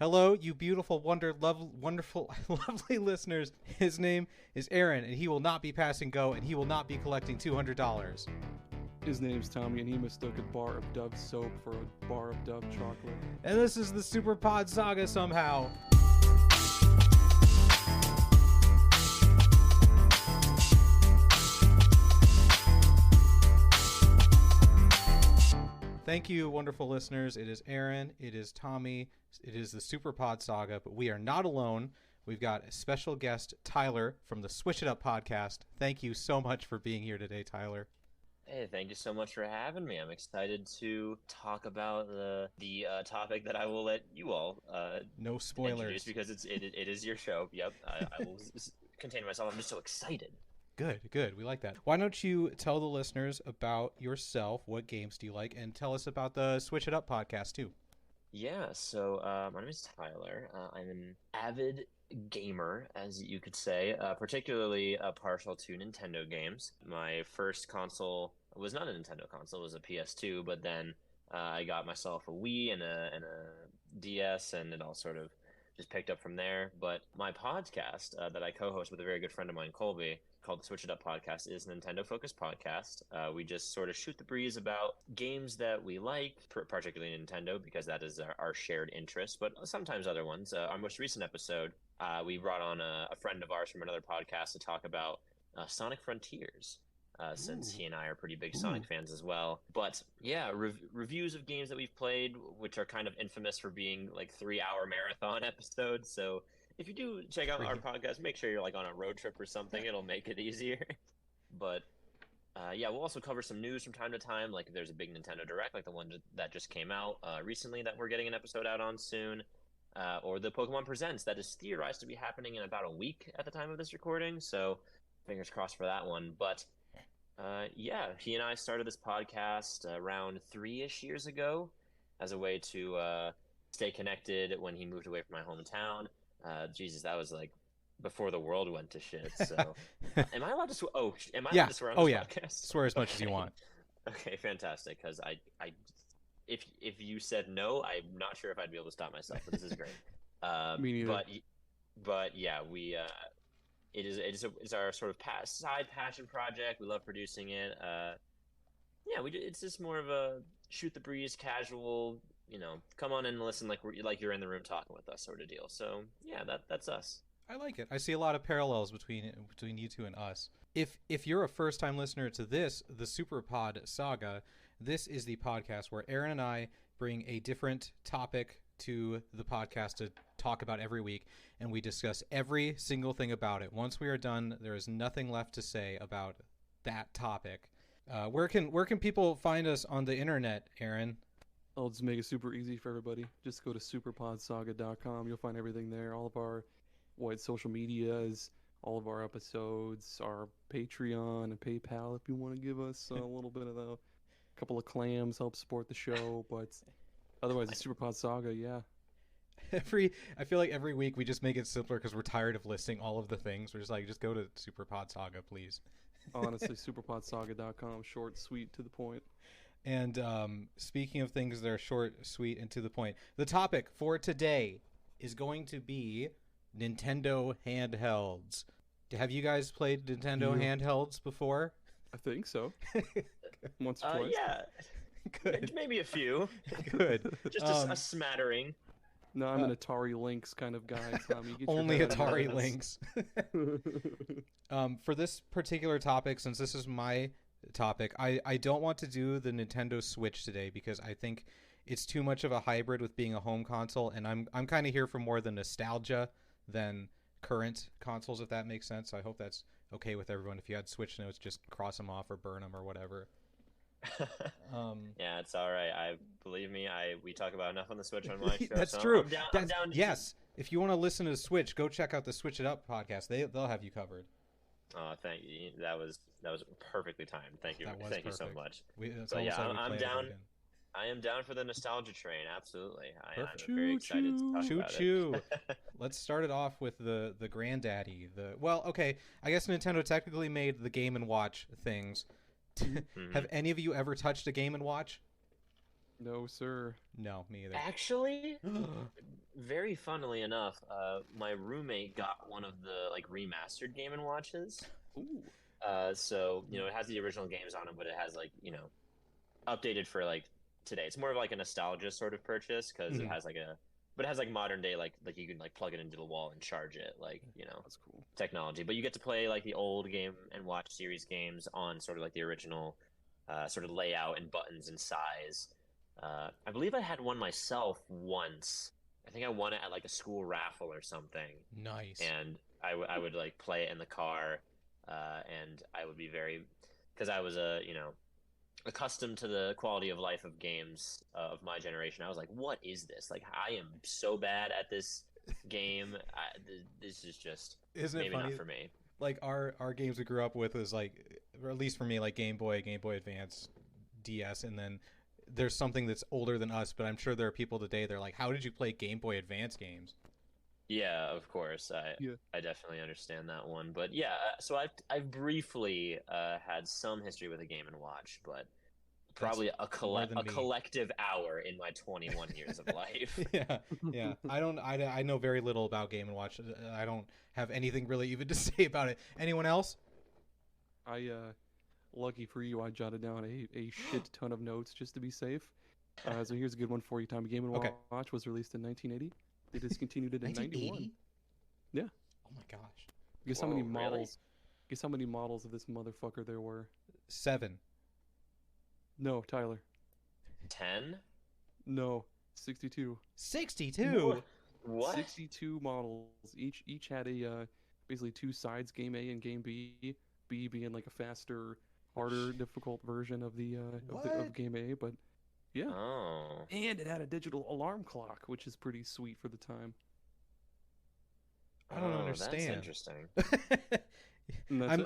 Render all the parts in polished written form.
Hello, you beautiful, wonderful, lovely listeners. His name is Aaron, and he will not be passing go, and he will not be collecting $200. His name's Tommy, and he mistook a bar of Dove soap for a bar of Dove chocolate. And this is the Super Pod Saga somehow. Thank you, wonderful listeners. It is Aaron. It is Tommy. It is the Super Pod Saga, but we are not alone. We've got a special guest, Tyler, from the Switch It Up podcast. Thank you so much for being here today, Tyler. Hey, thank you so much for having me. I'm excited to talk about the topic that I will let you all no spoilers introduce because it is your show. Yep, I will contain myself. I'm just so excited. Good. We like that. Why don't you tell the listeners about yourself? What games do you like? And tell us about the Switch It Up podcast, too. Yeah, so my name is Tyler. I'm an avid gamer, as you could say, particularly partial to Nintendo games. My first console was not a Nintendo console, it was a PS2, but then I got myself a Wii and a DS, and it all sort of just picked up from there. But my podcast that I co-host with a very good friend of mine, Colby, called the Switch It Up podcast, is a Nintendo-focused podcast. We just sort of shoot the breeze about games that we like, particularly Nintendo, because that is our shared interest, but sometimes other ones. Our most recent episode, we brought on a friend of ours from another podcast to talk about Sonic Frontiers. Since he and I are pretty big Sonic fans as well. But yeah, reviews of games that we've played, which are kind of infamous for being like 3-hour marathon episodes. So if you do check out our podcast, make sure you're like on a road trip or something. It'll make it easier. But yeah, we'll also cover some news from time to time. Like if there's a big Nintendo Direct, like the one that just came out recently that we're getting an episode out on soon. Or the Pokemon Presents that is theorized to be happening in about a week at the time of this recording. So fingers crossed for that one. But yeah, he and I started this podcast around 3-ish years ago as a way to stay connected when he moved away from my hometown. Jesus, that was like before the world went to shit. So, am I allowed to swear? Am I allowed to swear on this podcast? Swear as much as you want. Okay, fantastic. Because if you said no, I'm not sure if I'd be able to stop myself. But this is great. Me neither. But yeah, it's our sort of side passion project. We love producing it. Yeah, it's just more of a shoot the breeze, casual. Come on in and listen like you're in the room talking with us sort of deal. So yeah, that's us. I like it. I see a lot of parallels between you two and us. If you're a first time listener to the Super Pod Saga, this is the podcast where Aaron and I bring a different topic to the podcast to talk about every week, and we discuss every single thing about it. Once we are done, there is nothing left to say about that topic. Where can people find us on the internet, Aaron? I'll just make it super easy for everybody. Just go to superpodsaga.com. You'll find everything there. All of our social medias, all of our episodes, our Patreon and PayPal if you want to give us a little bit of a couple of clams, help support the show. But otherwise, it's Superpod Saga, yeah. I feel like every week we just make it simpler because we're tired of listing all of the things. We're just like, just go to Superpod Saga, please. Honestly, superpodsaga.com, short, sweet, to the point. And speaking of things that are short, sweet, and to the point, the topic for today is going to be Nintendo handhelds. Have you guys played Nintendo handhelds before? I think so. Once or twice. Yeah. Good. Maybe a few. Good. Just a smattering. No, I'm an Atari Lynx kind of guy, Tommy. Only Atari Lynx. For this particular topic, since this is my topic, I don't want to do the Nintendo Switch today because I think it's too much of a hybrid with being a home console, and I'm kind of here for more the nostalgia than current consoles, if that makes sense. So I hope that's okay with everyone. If you had Switch notes, just cross them off or burn them or whatever. Yeah, it's all right. Believe me, we talk about enough on the Switch on my show. That's so true. I'm down. Yes, if you want to listen to the Switch, go check out the Switch It Up podcast. They'll have you covered. Oh, thank you. That was perfectly timed. Thank you. Thank you so much. I'm down. I am down for the nostalgia train. Absolutely. I'm very excited to talk about it. Let's start it off with the granddaddy. Okay, I guess Nintendo technically made the Game & Watch things. Have any of you ever touched a Game & Watch? No, sir. No, me either. Actually, very funnily enough, my roommate got one of the like remastered Game and Watches. Ooh. So it has the original games on it, but it has like updated for like today. It's more of like a nostalgia sort of purchase because it has but it has like modern day like you can like plug it into the wall and charge it like That's cool. technology. But you get to play like the old Game and Watch series games on sort of like the original sort of layout and buttons and size. I believe I had one myself once. I think I won it at like a school raffle or something. Nice. And I would like play it in the car, and I would be very, because I was accustomed to the quality of life of games of my generation. I was like, what is this? Like, I am so bad at this game. This is just Isn't it maybe funny? not for me. Like our games we grew up with was like, or at least for me, like Game Boy Advance, DS, and then there's something that's older than us, but I'm sure there are people today. They're like, how did you play Game Boy Advance games? Yeah, of course. I definitely understand that one. But yeah, so I've briefly had some history with a Game and Watch, but probably a collective hour in my 21 years of life. Yeah. I know very little about Game and Watch. I don't have anything really even to say about it. Anyone else? Lucky for you, I jotted down a shit ton of notes just to be safe. So here's a good one for you, Tommy. Game & Watch was released in 1980. They discontinued it in 91. Yeah. Oh my gosh. Guess how many models? Really? Guess how many models of this motherfucker there were? 7. No, Tyler. 10? No, 62. 62. What? 62 models. Each had a basically two sides, Game A and Game B. B being like a faster, harder, difficult version of of Game A, but yeah. Oh. And it had a digital alarm clock, which is pretty sweet for the time. I don't understand. That's interesting.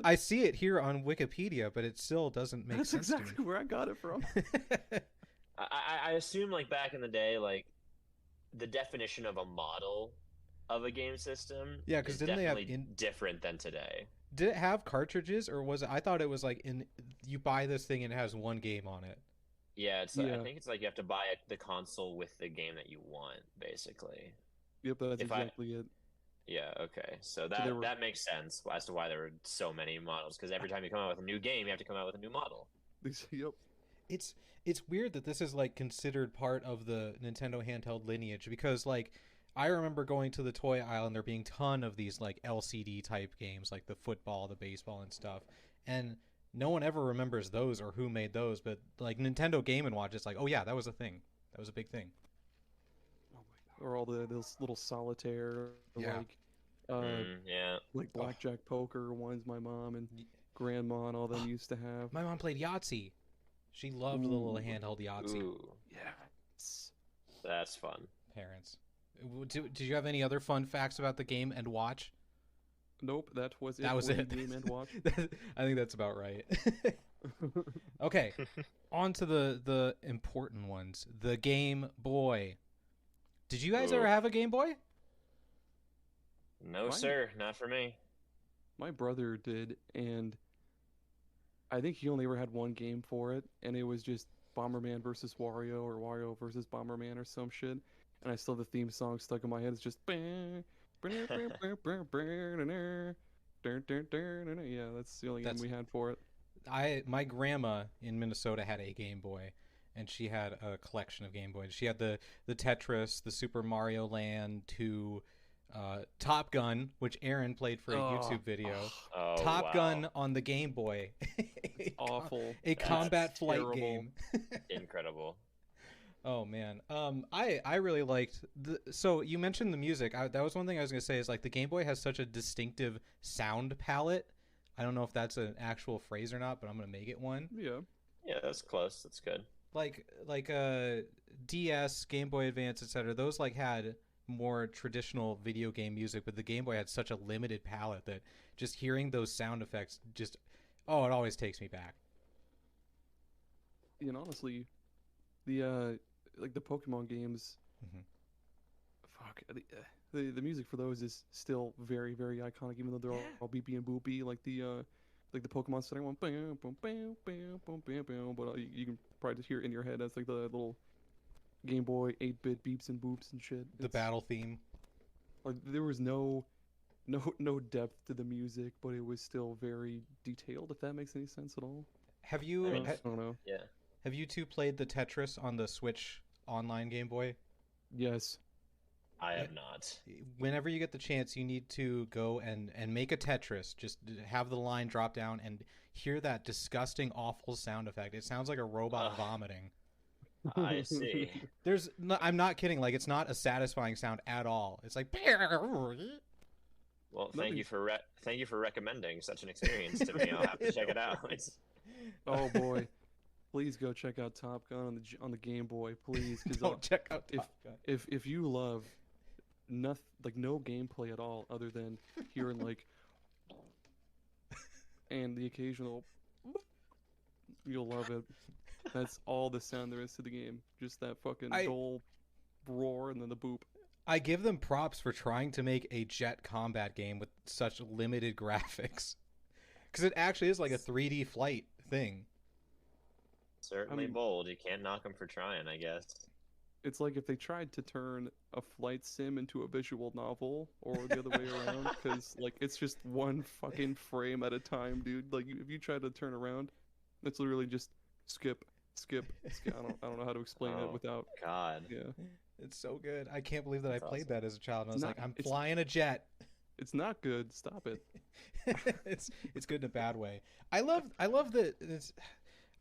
I see it here on Wikipedia, but it still doesn't make sense. That's exactly where I got it from. I assume like back in the day, like the definition of a model of a game system because didn't they have different than today. Did it have cartridges, or was it? I thought it was like you buy this thing and it has one game on it. Yeah, I think it's like you have to buy the console with the game that you want, basically. Yep, that's exactly it. Yeah, okay. So that makes sense as to why there were so many models, because every time you come out with a new game, you have to come out with a new model. Yep. It's weird that this is like considered part of the Nintendo handheld lineage, because like I remember going to the toy aisle and there being a ton of these like LCD type games, like the football, the baseball and stuff. And no one ever remembers those or who made those, but like Nintendo Game & Watch, it's like, oh yeah, that was a thing. That was a big thing. Oh my God. Or all those little solitaire, like blackjack poker ones my mom and grandma and all them used to have. My mom played Yahtzee. She loved the little handheld Yahtzee. Ooh. Yeah. That's fun. Parents. Did you have any other fun facts about the Game & Watch? Nope, that was it. That was it. Game & Watch. I think that's about right. Okay, on to the important ones. The Game Boy. Did you guys ever have a Game Boy? No, sir, not for me. My brother did, and I think he only ever had one game for it, and it was just Bomberman versus Wario or Wario versus Bomberman or some shit. And I still have the theme song stuck in my head. It's just yeah, that's the only game we had for it. My grandma in Minnesota had a Game Boy, and she had a collection of Game Boys. She had the Tetris, the Super Mario Land 2, Top Gun, which Aaron played for a YouTube video. Top Gun on the Game Boy. Awful. A combat flight game. Incredible. Oh man, I really liked so you mentioned the music. That was one thing I was gonna say is like the Game Boy has such a distinctive sound palette. I don't know if that's an actual phrase or not, but I'm gonna make it one. Yeah, that's close. That's good. Like DS, Game Boy Advance, etc. Those like had more traditional video game music, but the Game Boy had such a limited palette that just hearing those sound effects it always takes me back. And honestly, the Pokemon games, the music for those is still very, very iconic, even though they're all beepy and boopy, like the Pokemon setting one, bam, bam, bam, bam, bam, bam, bam, but you can probably just hear it in your head as like the little Game Boy 8-bit beeps and boops and shit. The battle theme. Like there was no depth to the music, but it was still very detailed. If that makes any sense at all. Have you? I mean, I don't know. Yeah. Have you two played the Tetris on the Switch online Game Boy? Yes. I have not. Whenever you get the chance, you need to go and make a Tetris. Just have the line drop down and hear that disgusting, awful sound effect. It sounds like a robot vomiting. I see. I'm not kidding. Like, it's not a satisfying sound at all. It's like. Well, thank you for recommending such an experience to me. I'll have to check it out. Oh boy, please go check out Top Gun on the Game Boy, please. Don't check out Top Gun. If you love no gameplay at all other than hearing like and the occasional, you'll love it. That's all the sound there is to the game. Just that fucking dull roar and then the boop. I give them props for trying to make a jet combat game with such limited graphics. Because it actually is like a 3D flight thing. Certainly bold. You can't knock them for trying, I guess. It's like if they tried to turn a flight sim into a visual novel or the other way around. Because like it's just one fucking frame at a time, dude. Like if you try to turn around, it's literally just skip. I don't know how to explain it without. God. Yeah. It's so good. I can't believe that That's I played awesome. that as a child. And I was It's like, I'm flying a jet. It's not good. Stop it. It's good in a bad way. I love that.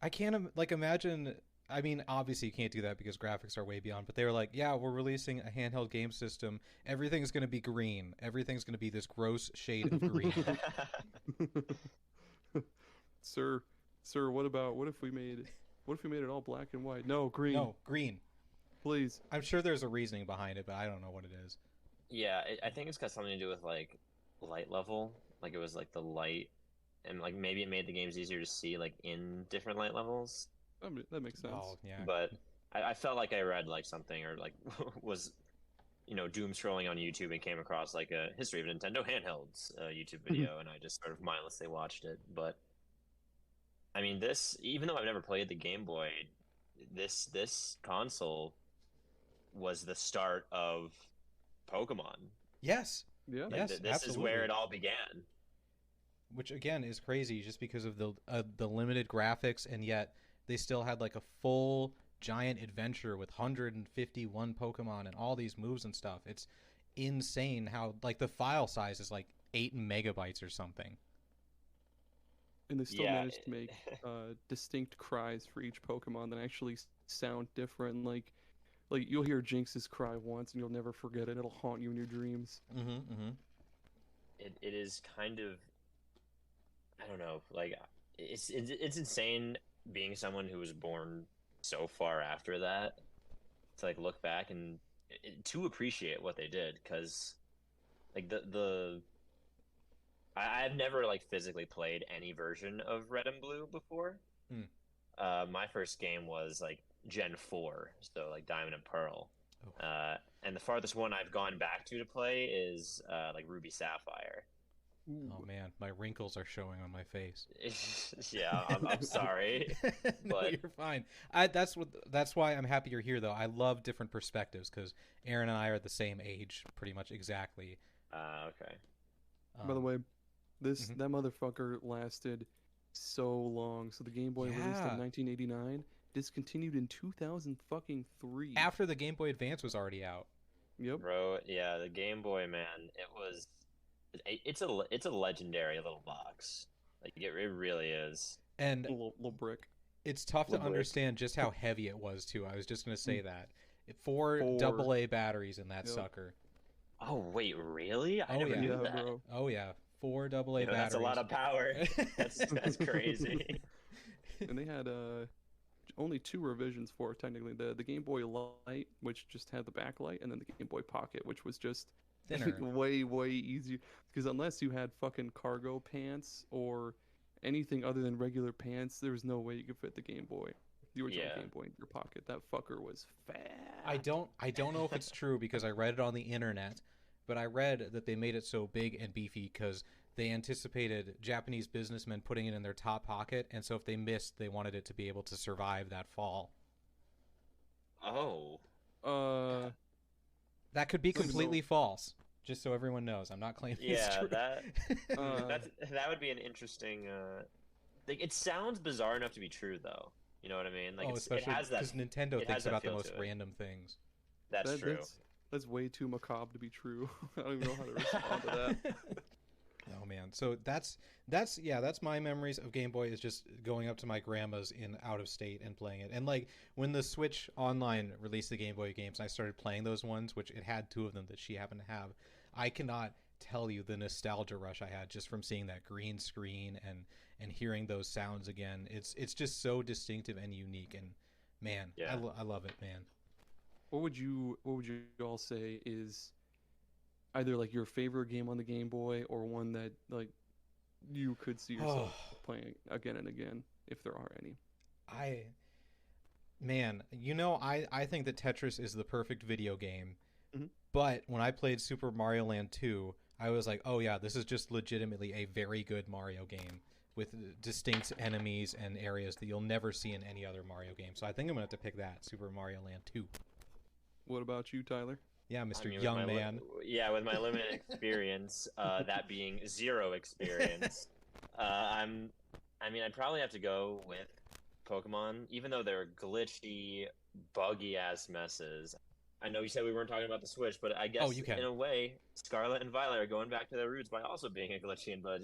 I can't imagine. I mean, obviously you can't do that because graphics are way beyond. But they were like, yeah, we're releasing a handheld game system. Everything's going to be green. Everything's going to be this gross shade of green. Sir, what if we made it all black and white? No, green. No, green. Please. I'm sure there's a reasoning behind it, but I don't know what it is. Yeah, I think it's got something to do with like light level. Like it was like the light, and like maybe it made the games easier to see like in different light levels. That makes sense. Oh yeah. But I felt like I read like something or like was doom scrolling on YouTube and came across like a history of Nintendo handhelds YouTube video, and I just sort of mindlessly watched it. But I mean, this, even though I've never played the Game Boy, this console was the start of Pokemon. Yes. Yeah. Yes, This absolutely. is where it all began. Which again is crazy, just because of the limited graphics, and yet they still had like a full giant adventure with 151 Pokemon and all these moves and stuff. It's insane how like the file size is like 8 megabytes or something. And they still managed to make distinct cries for each Pokemon that actually sound different. Like you'll hear Jinx's cry once and you'll never forget it. It'll haunt you in your dreams. It is kind of, I don't know, like it's insane being someone who was born so far after that to like look back and to appreciate what they did, because like I've never like physically played any version of Red and Blue before. My first game was like Gen 4, so like Diamond and Pearl. And the farthest one I've gone back to play is like Ruby Sapphire. Oh man, my wrinkles are showing on my face. Yeah, I'm sorry. No, but you're fine. That's why I'm happy you're here, though. I love different perspectives because Aaron and I are the same age, pretty much exactly. okay. By the way, that motherfucker lasted so long. So the Game Boy released in 1989, discontinued in 2003. After the Game Boy Advance was already out. Yep. Bro, yeah, the Game Boy, man, it's a legendary little box. Like it really is. And little brick. It's tough to understand just how heavy it was too. I was just gonna say that. 4 AA batteries in that sucker. Oh wait, really? I never knew that. Bro. Oh yeah, 4 AA batteries. That's a lot of power. That's crazy. And they had only 2 revisions for it, technically. The Game Boy Light, which just had the backlight, and then the Game Boy Pocket, which was just thinner. way easier. Because unless you had fucking cargo pants or anything other than regular pants, there was no way you could fit the Game Boy, the original Game Boy, in your pocket. That fucker was fat. I don't know if it's true because I read it on the internet, but I read that they made it so big and beefy because they anticipated Japanese businessmen putting it in their top pocket, and so if they missed, they wanted it to be able to survive that fall. Oh. That could be don't even completely false. Just so everyone knows, I'm not claiming it's Yeah, true. that would be an interesting. Like, it sounds bizarre enough to be true, though. You know what I mean? Like, Oh, it especially has that. because Nintendo It thinks has that about the feel most to it. random things. That's true. That's way too macabre to be true. I don't even know how to respond to that. Oh man, so that's my memories of Game Boy is just going up to my grandma's in out of state and playing it. And like when the Switch Online released the Game Boy games, I started playing those ones, which it had two of them that she happened to have. I cannot tell you the nostalgia rush I had just from seeing that green screen and hearing those sounds again. It's just so distinctive and unique. And man, Yeah. I love it, man. What would you all say is either like your favorite game on the Game Boy or one that like you could see yourself playing again and again if there are any? I think that Tetris is the perfect video game. Mhm. But when I played Super Mario Land 2, I was like, oh yeah, this is just legitimately a very good Mario game with distinct enemies and areas that you'll never see in any other Mario game. So I think I'm going to have to pick that, Super Mario Land 2. What about you, Tyler? Yeah, Mr. I mean, Young Man. With my limited experience, that being zero experience, I'd probably have to go with Pokemon, even though they're glitchy, buggy ass messes. I know you said we weren't talking about the Switch, but I guess you can. in a way, Scarlet and Violet are going back to their roots by also being a glitchy and buggy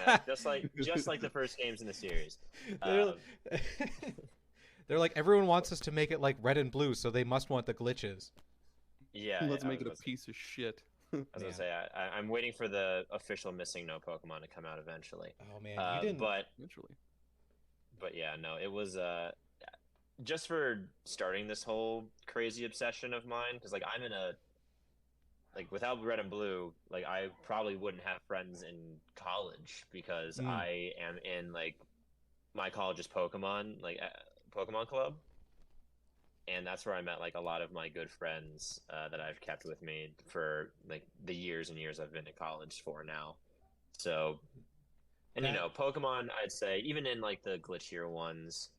mess, just like the first games in the series. They're like, everyone wants us to make it like Red and Blue, so they must want the glitches. Yeah, Let's make it a piece of shit. I was gonna say, I'm waiting for the official Missing No Pokemon to come out eventually. Oh man, you didn't. Eventually. But yeah, no, it was just for starting this whole crazy obsession of mine, because like I'm in a without Red and Blue, like I probably wouldn't have friends in college because I am in like my college's Pokemon Pokemon club, and that's where I met like a lot of my good friends that I've kept with me for like the years and years I've been in college for now. So, and Pokemon, I'd say even in like the glitchier ones,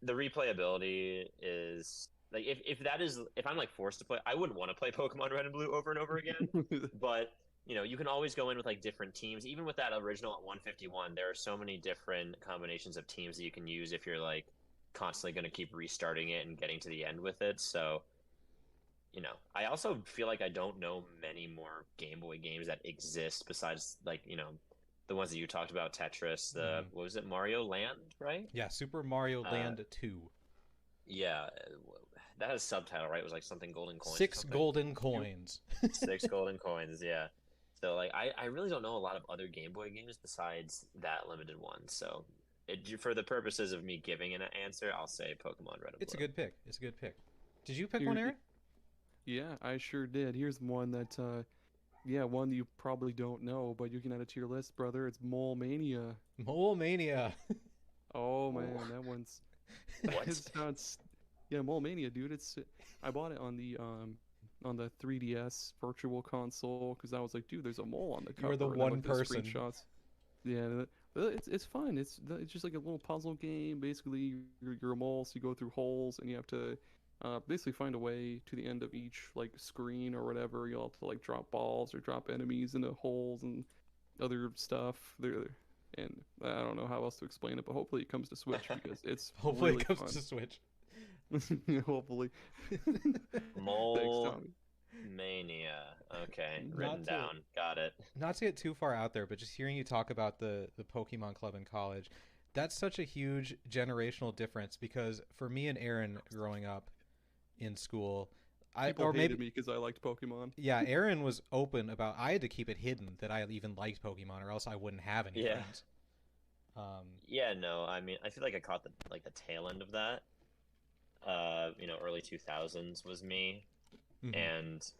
the replayability is like if I'm like forced to play, I wouldn't want to play Pokemon Red and Blue over and over again. But you can always go in with like different teams. Even with that original at 151, there are so many different combinations of teams that you can use if you're like constantly going to keep restarting it and getting to the end with it. So, I also feel like I don't know many more Game Boy games that exist besides like the ones that you talked about, Tetris, what was it, Mario Land, right? Yeah, Super Mario Land 2. Yeah, that has a subtitle, right? It was like something golden coins. 6 golden coins. 6 golden coins, yeah. So like I really don't know a lot of other Game Boy games besides that limited one. So for the purposes of me giving an answer, I'll say Pokemon Red and Blue. It's a good pick. Did you pick one, Aaron? Yeah, I sure did. Here's one that one you probably don't know, but you can add it to your list, brother. It's Mole Mania. Mole Mania. Oh man, that one's What? Mole Mania, dude. I bought it on the 3DS Virtual Console because I was like, dude, there's a mole on the cover. You're the and I one went to the person. Screenshots. Yeah, it's fun. It's just like a little puzzle game. Basically, you're a mole, so you go through holes, and you have to basically find a way to the end of each like screen or whatever. You'll have to like drop balls or drop enemies into holes and other stuff. And I don't know how else to explain it, but hopefully it comes to Switch because it's Hopefully really it comes fun. to Switch. Hopefully. Mole Thanks, Mania. Okay, Not written to- down. Got it. Not to get too far out there, but just hearing you talk about the Pokemon Club in college, that's such a huge generational difference because for me and Aaron growing up in school, People hated me because I liked Pokemon. Yeah, Aaron was open about. I had to keep it hidden that I even liked Pokemon, or else I wouldn't have any Yeah. friends. Yeah, no, I mean, I feel like I caught the tail end of that. Early 2000s was me, Mhm. and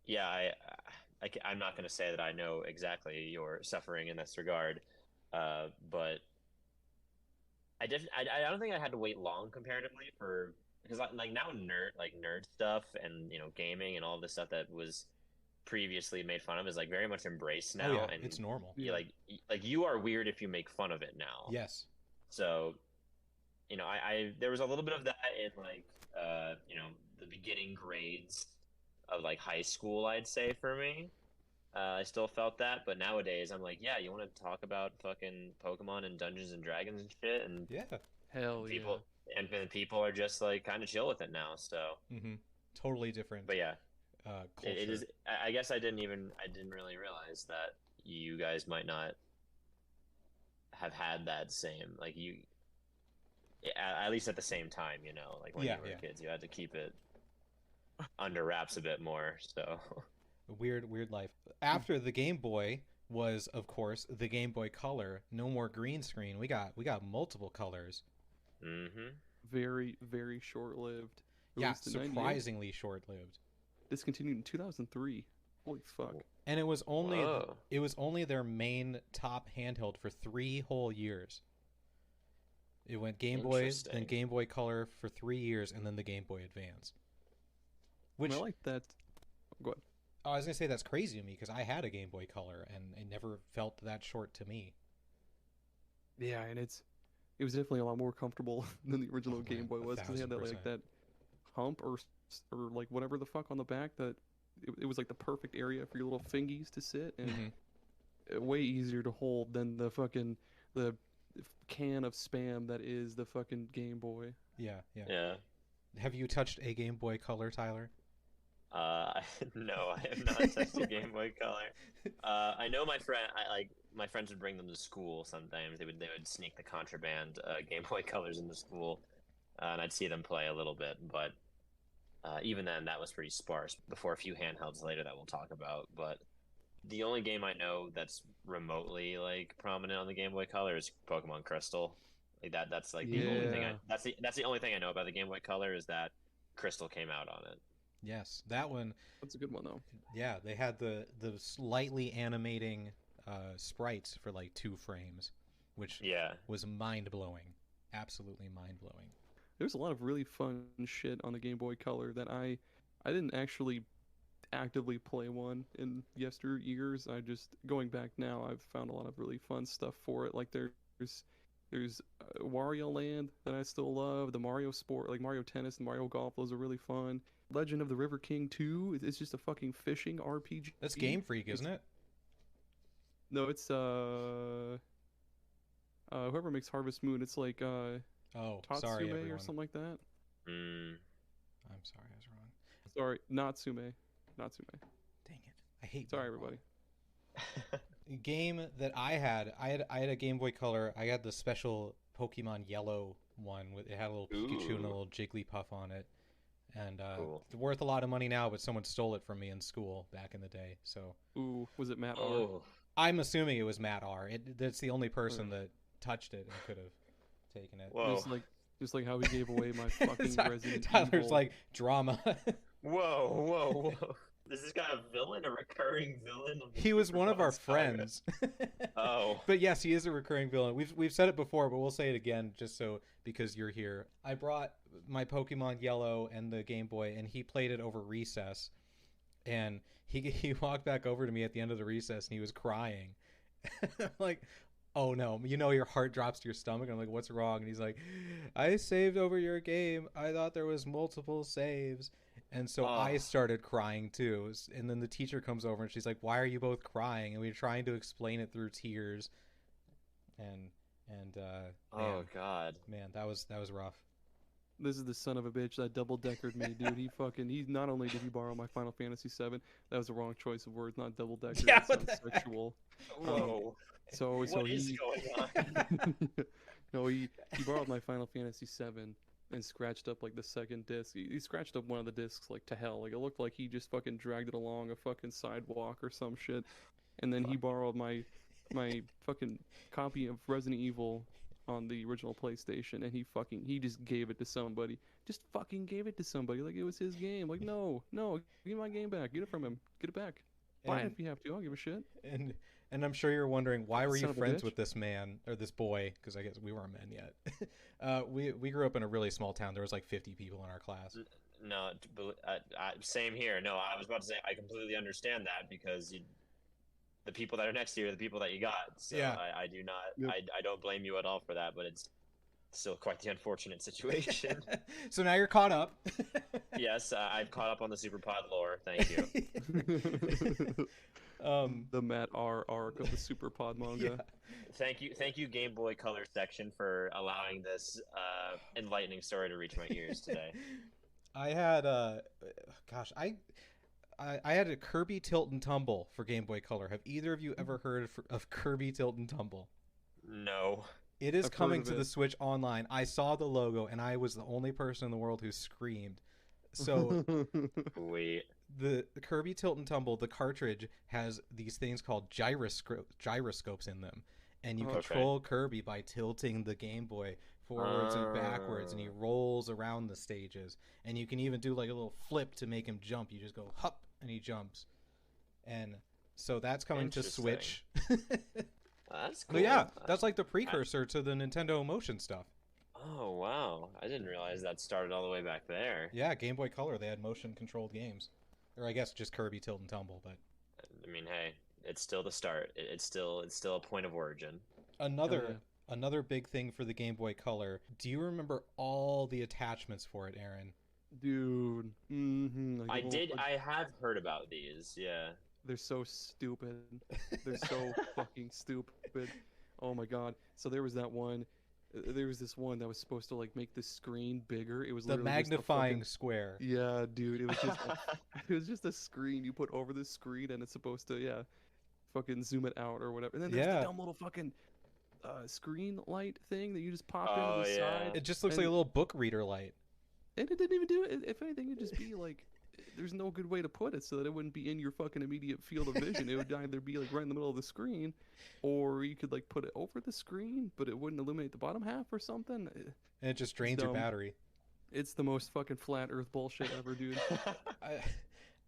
yeah, I'm not going to say that I know exactly your suffering in this regard, but I don't think I had to wait long comparatively because like now nerd stuff and gaming and all this stuff that was previously made fun of is like very much embraced now. Oh yeah, and it's normal. like you are weird if you make fun of it now. Yes. So, I there was a little bit of that in like the beginning grades of like high school, I'd say for me. I still felt that, but nowadays I'm like, yeah, you want to talk about fucking Pokemon and Dungeons and Dragons and shit, and Yeah. Hell people yeah. and people are just like kind of chill with it now. So, Mm-hmm. Totally different but yeah, it culture. is. I guess I didn't really realize that you guys might not have had that same like you at least at the same time. Like when Yeah, you were yeah. kids, you had to keep it under wraps a bit more. So, Weird life. After the Game Boy was, of course, the Game Boy Color. No more green screen. We got multiple colors. mm-hmm. Very, very short-lived. Yeah, Released in 98. surprisingly short-lived. Discontinued in 2003. Holy fuck. And it was Whoa. only their main top handheld for 3 whole years. It went Game Boy, Interesting. then Game Boy Color for 3 years, and then the Game Boy Advance. Which I like that. Go ahead. I was gonna say that's crazy to me because I had a Game Boy Color and it never felt that short to me. Yeah, and it was definitely a lot more comfortable than the original Oh, Game man, Boy was, because they had that 1000%. like that hump or like whatever the fuck on the back that it was like the perfect area for your little fingies to sit, and way easier to hold than the fucking the can of spam that is the fucking Game Boy. Yeah. Yeah. Have you touched a Game Boy Color, Tyler? No, I have not touched a Game Boy Color. I know my friends would bring them to school sometimes. They would sneak the contraband Game Boy Colors into school, and I'd see them play a little bit. But even then, that was pretty sparse. Before a few handhelds later that we'll talk about. But the only game I know that's remotely like prominent on the Game Boy Color is Pokemon Crystal. Like that. That's like the only thing. Yeah. That's the only thing I know about the Game Boy Color is that Crystal came out on it. Yes, that one. That's a good one though. Yeah, they had the slightly animating sprites for like 2 frames, which Yeah. was mind blowing, absolutely mind blowing. There's a lot of really fun shit on the Game Boy Color that I didn't actually actively play one in yesteryears. I just, going back now, I've found a lot of really fun stuff for it. Like there's Wario Land that I still love. The Mario Sport, like Mario Tennis and Mario Golf, those are really fun. Legend of the River King 2, it's just a fucking fishing RPG. That's Game Freak, isn't it? No, it's whoever makes Harvest Moon. It's like Oh, Tatsume sorry, or everyone. something like that. I'm sorry, I was wrong. Sorry, Natsume. Natsume. Dang it, I hate. Sorry, that everybody. game that I had a Game Boy Color. I had the special Pokemon Yellow one with it had a little Pikachu and a little Jigglypuff on it, and Cool. it's worth a lot of money now. But someone stole it from me in school back in the day, so Ooh, was it Matt R? Oh, I'm assuming it was Matt R. That's the only person that touched it and could have taken it. whoa, Just like how he gave away my fucking Resident Tyler's Evil. like drama. whoa. Is this guy a villain, a recurring villain? He was one of our Super Saga? friends. Oh, But yes, he is a recurring villain. We've said it before, but we'll say it again just so because you're here. I brought my Pokemon Yellow and the Game Boy, and he played it over recess. And he walked back over to me at the end of the recess, and he was crying. I'm like, oh no, your heart drops to your stomach. I'm like, what's wrong? And he's like, I saved over your game. I thought there was multiple saves. And so I started crying too. And then the teacher comes over and she's like, why are you both crying? And we were trying to explain it through tears. And oh God, man, that was rough. This is the son of a bitch that double-deckered me, dude. He not only did he borrow my Final Fantasy VII, that was the wrong choice of words, not double-decker. Yeah, that what sounds the heck? sexual. whoa, So what is going on? No, he borrowed my Final Fantasy VII and scratched up like the second disc. He scratched up one of the discs like to hell. Like it looked like he just fucking dragged it along a fucking sidewalk or some shit. And then he borrowed my fucking copy of Resident Evil on the original PlayStation, and he just gave it to somebody. Just fucking gave it to somebody like it was his game. Like no, give me my game back. Get it from him. Get it back. Buy it if you have to. I don't give a shit. And I'm sure you're wondering, why were you Son of a friends bitch. with this man or this boy? Because I guess we weren't men yet. We grew up in a really small town. There was like 50 people in our class. No, same here. No, I was about to say I completely understand that because the people that are next to you are the people that you got. So Yeah. I do not. Yep. I don't blame you at all for that. But Still quite the unfortunate situation. So now you're caught up. Yes, I've caught up on the SuperPod lore. Thank you. The Matt R arc of the Super Pod manga. Yeah. Thank you, Game Boy Color section, for allowing this enlightening story to reach my ears today. I had I had a Kirby Tilt and Tumble for Game Boy Color. Have either of you ever heard of Kirby Tilt and Tumble? No. It is I've heard coming of to it. the Switch online. I saw the logo and I was the only person in the world who screamed. So Wait. the Kirby Tilt and Tumble, the cartridge has these things called gyroscopes in them, and you Oh, control Kirby by tilting the Game Boy forwards and backwards, and he rolls around the stages. And you can even do like a little flip to make him jump. You just go hop and he jumps. And so that's coming to Interesting. Switch. That's cool. But yeah, that's like the precursor to the Nintendo Motion stuff. Oh, wow. I didn't realize that started all the way back there. Yeah, Game Boy Color, they had motion controlled games. Or I guess just Kirby Tilt and Tumble, but I mean, hey, it's still the start. It's still a point of origin. another big thing for the Game Boy Color. Do you remember all the attachments for it, Aaron? Dude. Like I little- did. like, I have heard about these. Yeah. They're so stupid. They're so fucking stupid. Oh my god. So there was that one. There was this one that was supposed to like make the screen bigger. It was The literally just a magnifying fucking- square. Yeah, dude. It was just it was just a screen you put over the screen, and it's supposed to fucking zoom it out or whatever. And then there's Yeah. the dumb little fucking screen light thing that you just pop Oh, into the yeah. side. It just looks like a And- little book reader light. And it didn't even do it. If anything, it'd just be like, there's no good way to put it so that it wouldn't be in your fucking immediate field of vision. It would either be like right in the middle of the screen, or you could like put it over the screen, but it wouldn't illuminate the bottom half or something. And it just drains your dumb. battery. It's the most fucking flat Earth bullshit ever, dude.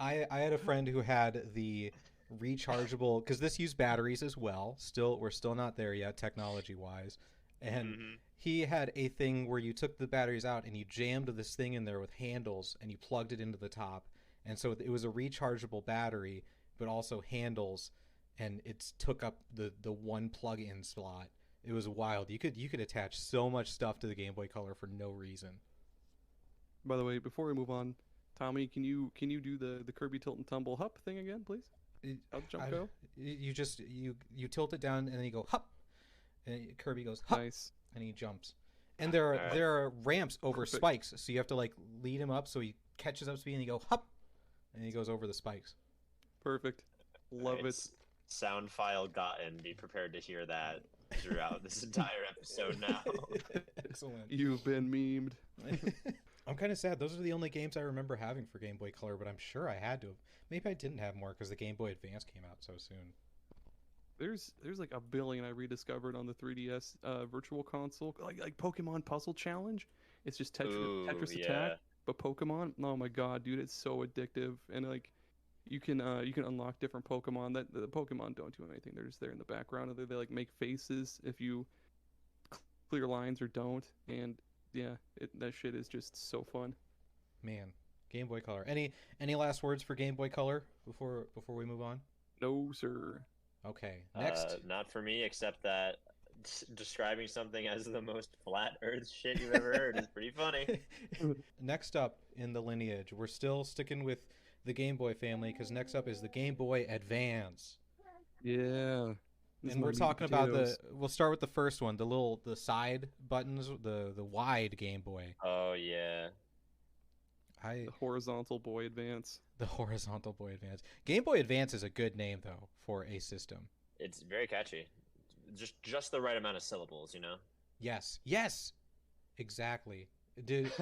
I had a friend who had the rechargeable, because this used batteries as well. We're still not there yet technology wise, and Mhm. he had a thing where you took the batteries out and you jammed this thing in there with handles and you plugged it into the top, and so it was a rechargeable battery but also handles, and it took up the one plug-in slot. It was wild. You could attach so much stuff to the Game Boy Color for no reason. By the way, before we move on, Tommy, can you do the Kirby Tilt and Tumble Hup thing again, please? How'd the jump go? You just you tilt it down and then you go hop, and Kirby goes hop, Nice. and he jumps. And there Alright. are ramps over Perfect. spikes, so you have to like lead him up so he catches up speed and you go hop, and he goes over the spikes. Perfect. Love it. It's sound file gotten. Be prepared to hear that throughout this entire episode now. Excellent. You've been memed. I'm kind of sad. Those are the only games I remember having for Game Boy Color, but I'm sure I had to have. Maybe I didn't have more because the Game Boy Advance came out so soon. There's like a billion I rediscovered on the 3DS Virtual Console, like Pokemon Puzzle Challenge. It's just Ooh, Tetris yeah. Attack, but Pokemon. Oh my god, dude, it's so addictive. And like, you can unlock different Pokemon. That the Pokemon don't do anything. They're just there in the background. They like make faces if you clear lines or don't. And yeah, that shit is just so fun. Man, Game Boy Color. Any last words for Game Boy Color before we move on? No, sir. Okay, next. Not for me, except that describing something as the most flat Earth shit you've ever heard is pretty funny. Next up in the lineage, we're still sticking with the Game Boy family because next up is the Game Boy Advance. Yeah. This is And my we're meat talking and about potatoes. we'll start with the first one, the side buttons, the wide Game Boy. Oh yeah. The horizontal Boy Advance. The horizontal Boy Advance. Game Boy Advance is a good name though for a system. It's very catchy. Just the right amount of syllables, you know. Yes, exactly. Did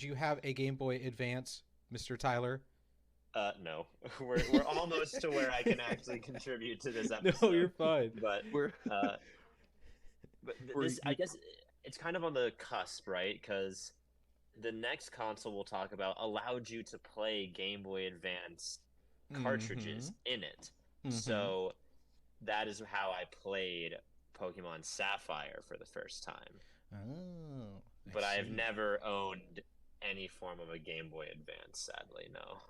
you have a Game Boy Advance, Mr. Tyler? No. We're almost to where I can actually contribute to this episode. No, you're fine. But We're Or this, I you- guess it's kind of on the cusp, right? Because the next console we'll talk about allowed you to play Game Boy Advance cartridges in it. Mhm. So that is how I played Pokemon Sapphire for the first time. Oh, But I have see. never owned any form of a Game Boy Advance, sadly, no.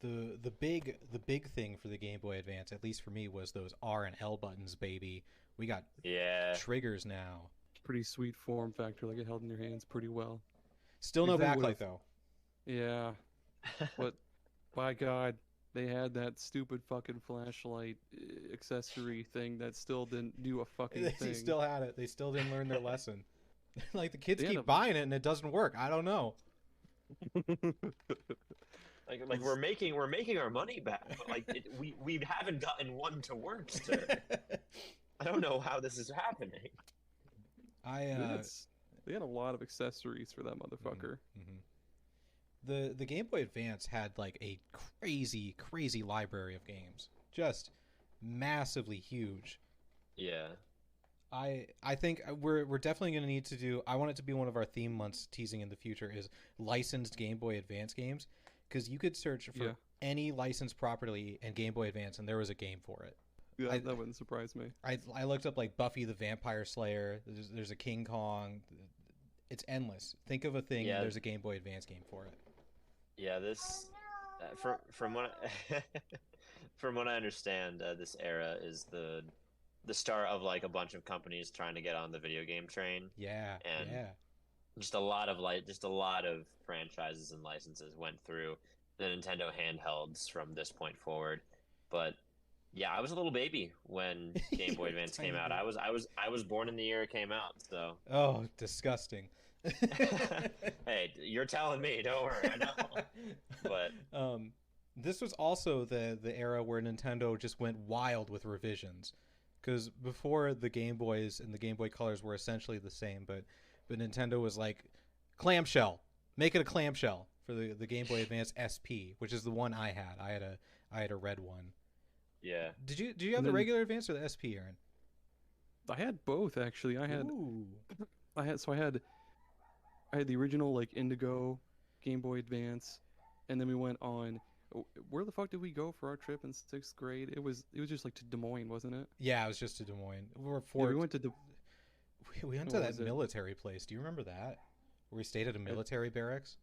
The big thing for the Game Boy Advance, at least for me, was those R and L buttons, baby. We got Yeah. triggers now. pretty sweet form factor. Like it held in your hands pretty well. Still no If they backlight would've- though. Yeah, but by God, they had that stupid fucking flashlight accessory thing that still didn't do a fucking They thing. still had it. They still didn't learn their lesson. Like the kids They had keep a- buying it and it doesn't work. I don't know. Like we're making our money back, but like we haven't gotten one to work, sir. I don't know how this is happening. They had a lot of accessories for that motherfucker. The Game Boy Advance had like a crazy library of games, just massively huge. Yeah. I think we're definitely going to need to do. I want it to be one of our theme months teasing in the future is licensed Game Boy Advance games, because you could search for any licensed property in Game Boy Advance and there was a game for it. Yeah, that wouldn't surprise me. I looked up like Buffy the Vampire Slayer. There's a King Kong. It's endless. Think of a thing. Yeah. And there's a Game Boy Advance game for it. Yeah, this from what from what I understand, this era is the start of like a bunch of companies trying to get on the video game train. Yeah, And yeah. just a lot of franchises and licenses went through the Nintendo handhelds from this point forward. But yeah, I was a little baby when Game Boy Advance came out. I was born in the year it came out, so. Oh, disgusting. Hey, you're telling me, don't worry, I know. But this was also the era where Nintendo just went wild with revisions, because before the Game Boys and the Game Boy Colors were essentially the same, but Nintendo was like, clamshell, make it a clamshell for the Game Boy Advance SP, which is the one I had. I had a red one. Yeah. Did you have the regular Advance or the SP, Aaron? I had both actually. I had the original like Indigo Game Boy Advance, and then we went on. Where the fuck did we go for our trip in 6th grade? It was just like to Des Moines, wasn't it? Yeah, it was just to Des Moines. We went to we went to that military place. Do you remember that? Where we stayed at a military barracks?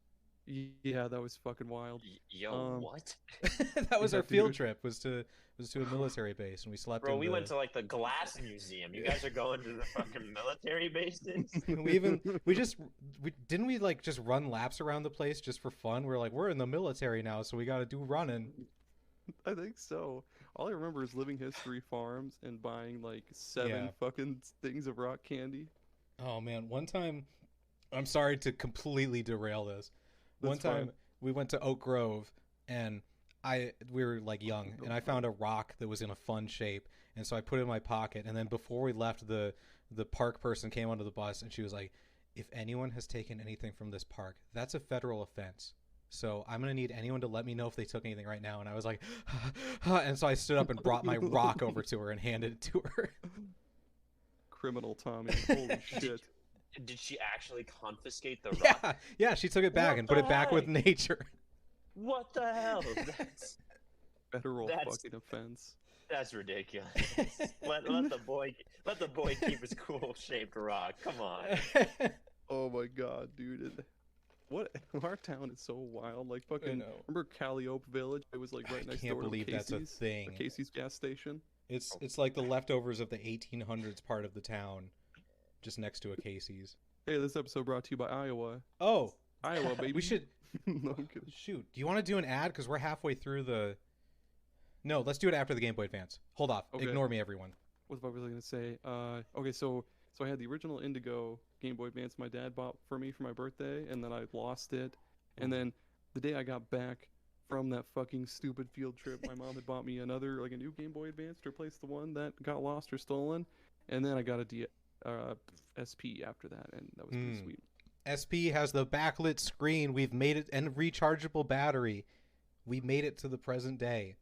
Yeah, that was fucking wild. Yo, what? That was Yeah, our field dude. trip. Was to a military base, and we slept. Bro, in we the... went to like the glass museum. You guys are going to the fucking military bases? we didn't we like just run laps around the place just for fun? We're like, we're in the military now, so we got to do running. I think so. All I remember is Living History Farms and buying like 7 fucking things of rock candy. Oh man, one time, I'm sorry to completely derail this. One time we went to Oak Grove and we were like young, and I found a rock that was in a fun shape, and so I put it in my pocket, and then before we left, the park person came onto the bus and she was like, if anyone has taken anything from this park, that's a federal offense. So I'm going to need anyone to let me know if they took anything right now. And I was like, and so I stood up and brought my rock over to her and handed it to her. Criminal Tommy. Holy shit. Did she actually confiscate the rock? Yeah, she took it back What and put the it back with heck? nature. What the hell? Federal That's- fucking offense. That's ridiculous. let the boy keep his cool shaped rock. Come on. Oh my god, dude. What our town is so wild. Like fucking know. remember Calliope Village? It was like right I next can't door to believe Casey's, that's a thing. Casey's gas station. It's like the leftovers of the 1800s part of the town, just next to a Casey's. Hey, this episode brought to you by Iowa. Oh, Iowa, baby. we should No, I'm kidding. shoot. Do you want to do an ad? Because we're halfway through the. No, let's do it after the Game Boy Advance. Hold off. Okay. Ignore me, everyone. What the fuck was I gonna say? Okay, so I had the original Indigo Game Boy Advance my dad bought for me for my birthday, and then I lost it. And then the day I got back from that fucking stupid field trip, my mom had bought me another, like a new Game Boy Advance to replace the one that got lost or stolen. And then I got a SP after that, and that was pretty sweet. SP has the backlit screen. We've made it, and rechargeable battery. We made it to the present day.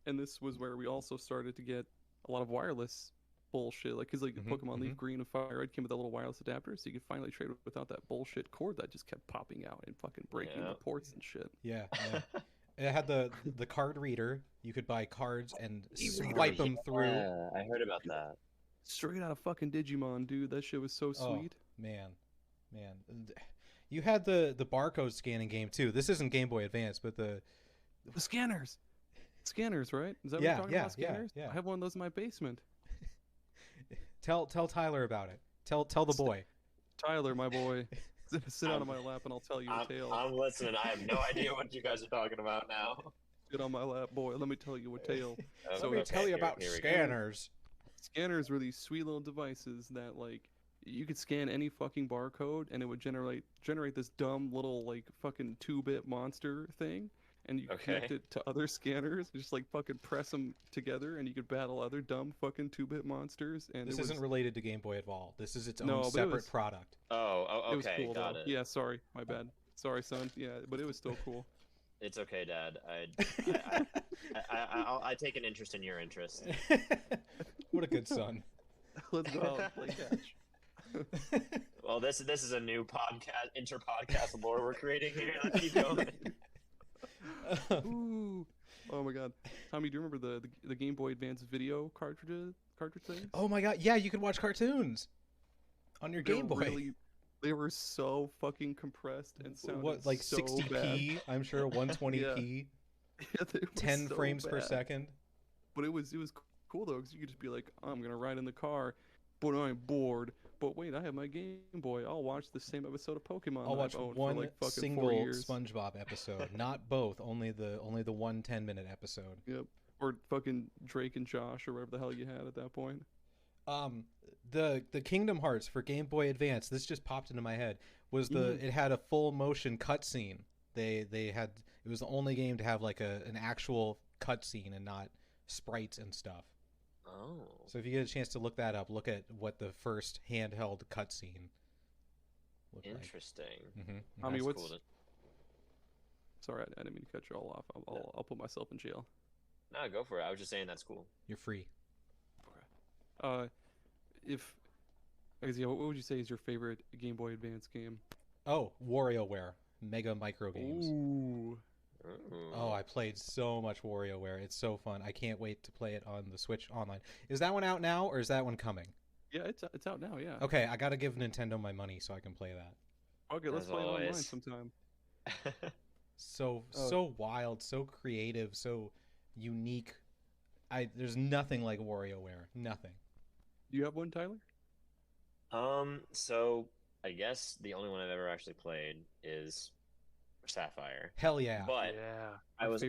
And this was where we also started to get a lot of wireless bullshit, like because like Pokemon Leaf Green and Fire Red came with a little wireless adapter, so you could finally trade without that bullshit cord that just kept popping out and fucking breaking the ports and shit. Yeah. It had the card reader. You could buy cards and swipe them through. Yeah, I heard about that. Straight out of fucking Digimon, dude. That shit was so sweet. Man. You had the barcode scanning game too. This isn't Game Boy Advance, but the scanners. Scanners, right? Is that what Yeah, you're talking yeah, about? Scanners? yeah. I have one of those in my basement. Tell Tyler about it. Tell the boy. Tyler, my boy, sit down on my lap and I'll tell you a tale. I'm listening. I have no idea what you guys are talking about now. Sit on my lap, boy. Let me tell you a tale. Let me tell you about scanners. Scanners were these sweet little devices that, like, you could scan any fucking barcode and it would generate this dumb little, like, fucking 2-bit monster thing. And you could connect it to other scanners, just like fucking press them together, and you could battle other dumb fucking 2-bit monsters. And this isn't related to Game Boy Advance. This is its own separate product. Oh, okay, it was cool, got it. Yeah, sorry, my bad. Sorry, son. Yeah, but it was still cool. It's okay, Dad. I take an interest in your interest. What a good son. Let's go out and play catch. Well, this is a new podcast, inter-podcast lore we're creating here. Let's keep going. Ooh. Oh my god, Tommy, do you remember the Game Boy Advance video cartridge thing? Oh my god, yeah, you could watch cartoons on your Game Boy. They were so fucking compressed and sounded what, like so 60p? bad. I'm sure 120p. Yeah, 10 so frames per bad. second. But it was cool though, because you could just be like, I'm gonna ride in the car, but I'm bored. But wait, I have my Game Boy. I'll watch the same episode of Pokemon. I'll watch one for like fucking single 4 years. SpongeBob episode, not both. Only the 1 10-minute episode. Yep. Or fucking Drake and Josh, or whatever the hell you had at that point. The Kingdom Hearts for Game Boy Advance. This just popped into my head. It had a full motion cutscene. They had, it was the only game to have like an actual cutscene and not sprites and stuff. Oh. So if you get a chance to look that up, look at what the first handheld cutscene looked like. Interesting. Mm-hmm. I mean, That's cool. Sorry, I didn't mean to cut you all off. I'll put myself in jail. No, go for it. I was just saying that's cool. You're free. What would you say is your favorite Game Boy Advance game? Oh, WarioWare, Mega Micro Games. Ooh. Oh, I played so much WarioWare. It's so fun. I can't wait to play it on the Switch online. Is that one out now, or is that one coming? Yeah, it's out now, yeah. Okay, I gotta give Nintendo my money so I can play that. Okay, let's play it online sometime. So wild, so creative, so unique. There's nothing like WarioWare. Nothing. Do you have one, Tyler? So I guess the only one I've ever actually played is Sapphire. Hell yeah. But yeah, I was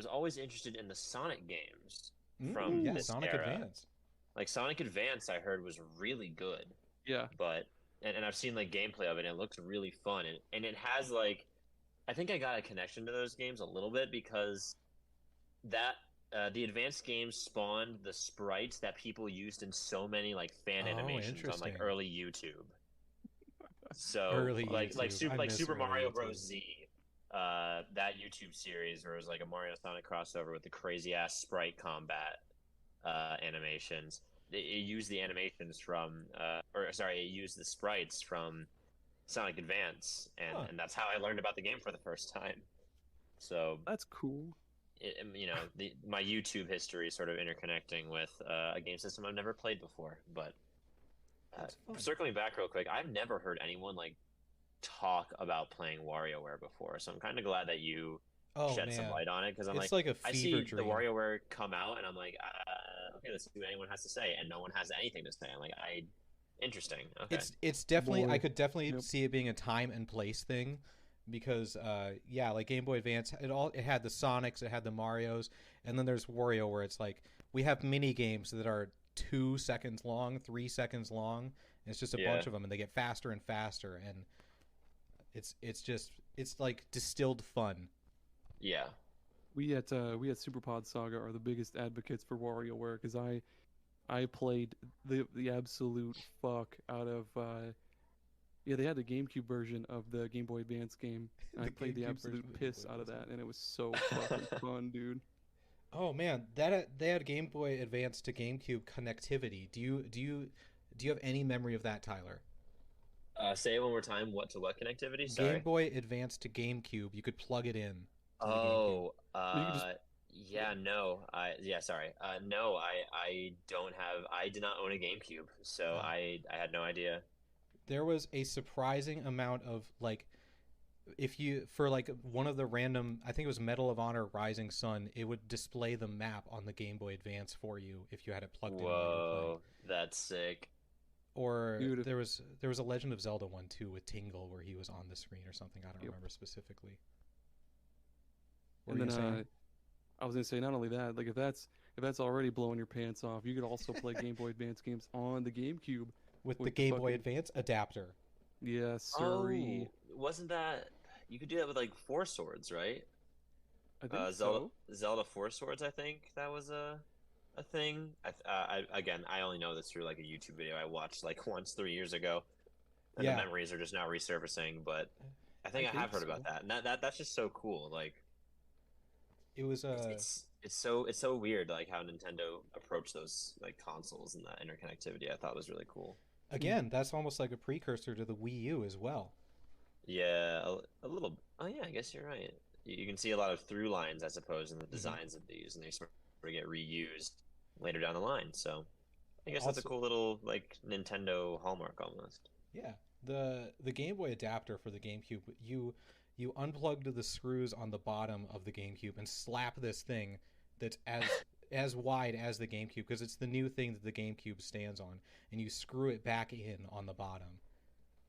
always interested in the Sonic games from this Sonic era. Advance. Like Sonic Advance, I heard was really good. Yeah. But and I've seen like gameplay of it, and it looks really fun, and it has like, I think I got a connection to those games a little bit because that the advanced games spawned the sprites that people used in so many like fan animations on like early YouTube. So Super Mario Bros. Z, that YouTube series where it was like a Mario Sonic crossover with the crazy ass sprite combat animations. It used the animations from, it used the sprites from Sonic Advance, and that's how I learned about the game for the first time. So that's cool. My YouTube history is sort of interconnecting with a game system I've never played before. But circling back real quick, I've never heard anyone like talk about playing WarioWare before, so I'm kind of glad that you shed some light on it, because I'm like a fever I see dream. the WarioWare come out, and I'm like, okay, let's see what anyone has to say, and no one has anything to say. I'm like, interesting. Okay. It's definitely I could definitely see it being a time and place thing, because like Game Boy Advance, it had the Sonics, it had the Marios, and then there's Wario where it's like we have mini games that are 2 seconds long, 3 seconds long, and it's just a bunch of them, and they get faster and faster, and it's like distilled fun. Yeah. We at Super Pod Saga are the biggest advocates for WarioWare, because I played the absolute fuck out of they had the GameCube version of the Game Boy Advance game. And I played the absolute piss out of that, and it was so fucking fun, dude. Oh man, they had Game Boy Advance to GameCube connectivity. Do you have any memory of that, Tyler? Say it one more time. What to what connectivity? Sorry. Game Boy Advance to GameCube. You could plug it in. Oh, Yeah, no. Sorry. No, I don't have. I did not own a GameCube, so I had no idea. There was a surprising amount of like, if you for like one of the random, I think it was Medal of Honor Rising Sun, it would display the map on the Game Boy Advance for you if you had it plugged in. Whoa, that's sick. Or Dude, there was a Legend of Zelda one too with Tingle where he was on the screen or something. I don't remember specifically. What and were you then saying? I was gonna say not only that, like if that's already blowing your pants off, you could also play Game Boy Advance games on the GameCube With the with Game Boy fucking Advance adapter. yes, sirree. Wasn't that you could do that with like Four Swords, right? I think Zelda so. Zelda Four Swords, I think that was a thing. I only know this through like a YouTube video I watched like once 3 years ago, and Yeah. the memories are just now resurfacing. But I think I have heard about that, and that's just so cool. Like It was it's so weird like how Nintendo approached those like consoles and that interconnectivity. I thought was really cool. again, that's almost like a precursor to the Wii U as well. Yeah, a little. Oh yeah, I guess you're right. You can see a lot of through lines, I suppose, in the designs of these, and they sort of get reused later down the line. So I guess that's a Also- cool little like Nintendo hallmark almost. Yeah. The Game Boy adapter for the GameCube, you unplugged the screws on the bottom of the GameCube and slap this thing that's as wide as the GameCube, because it's the new thing that the GameCube stands on, and you screw it back in on the bottom.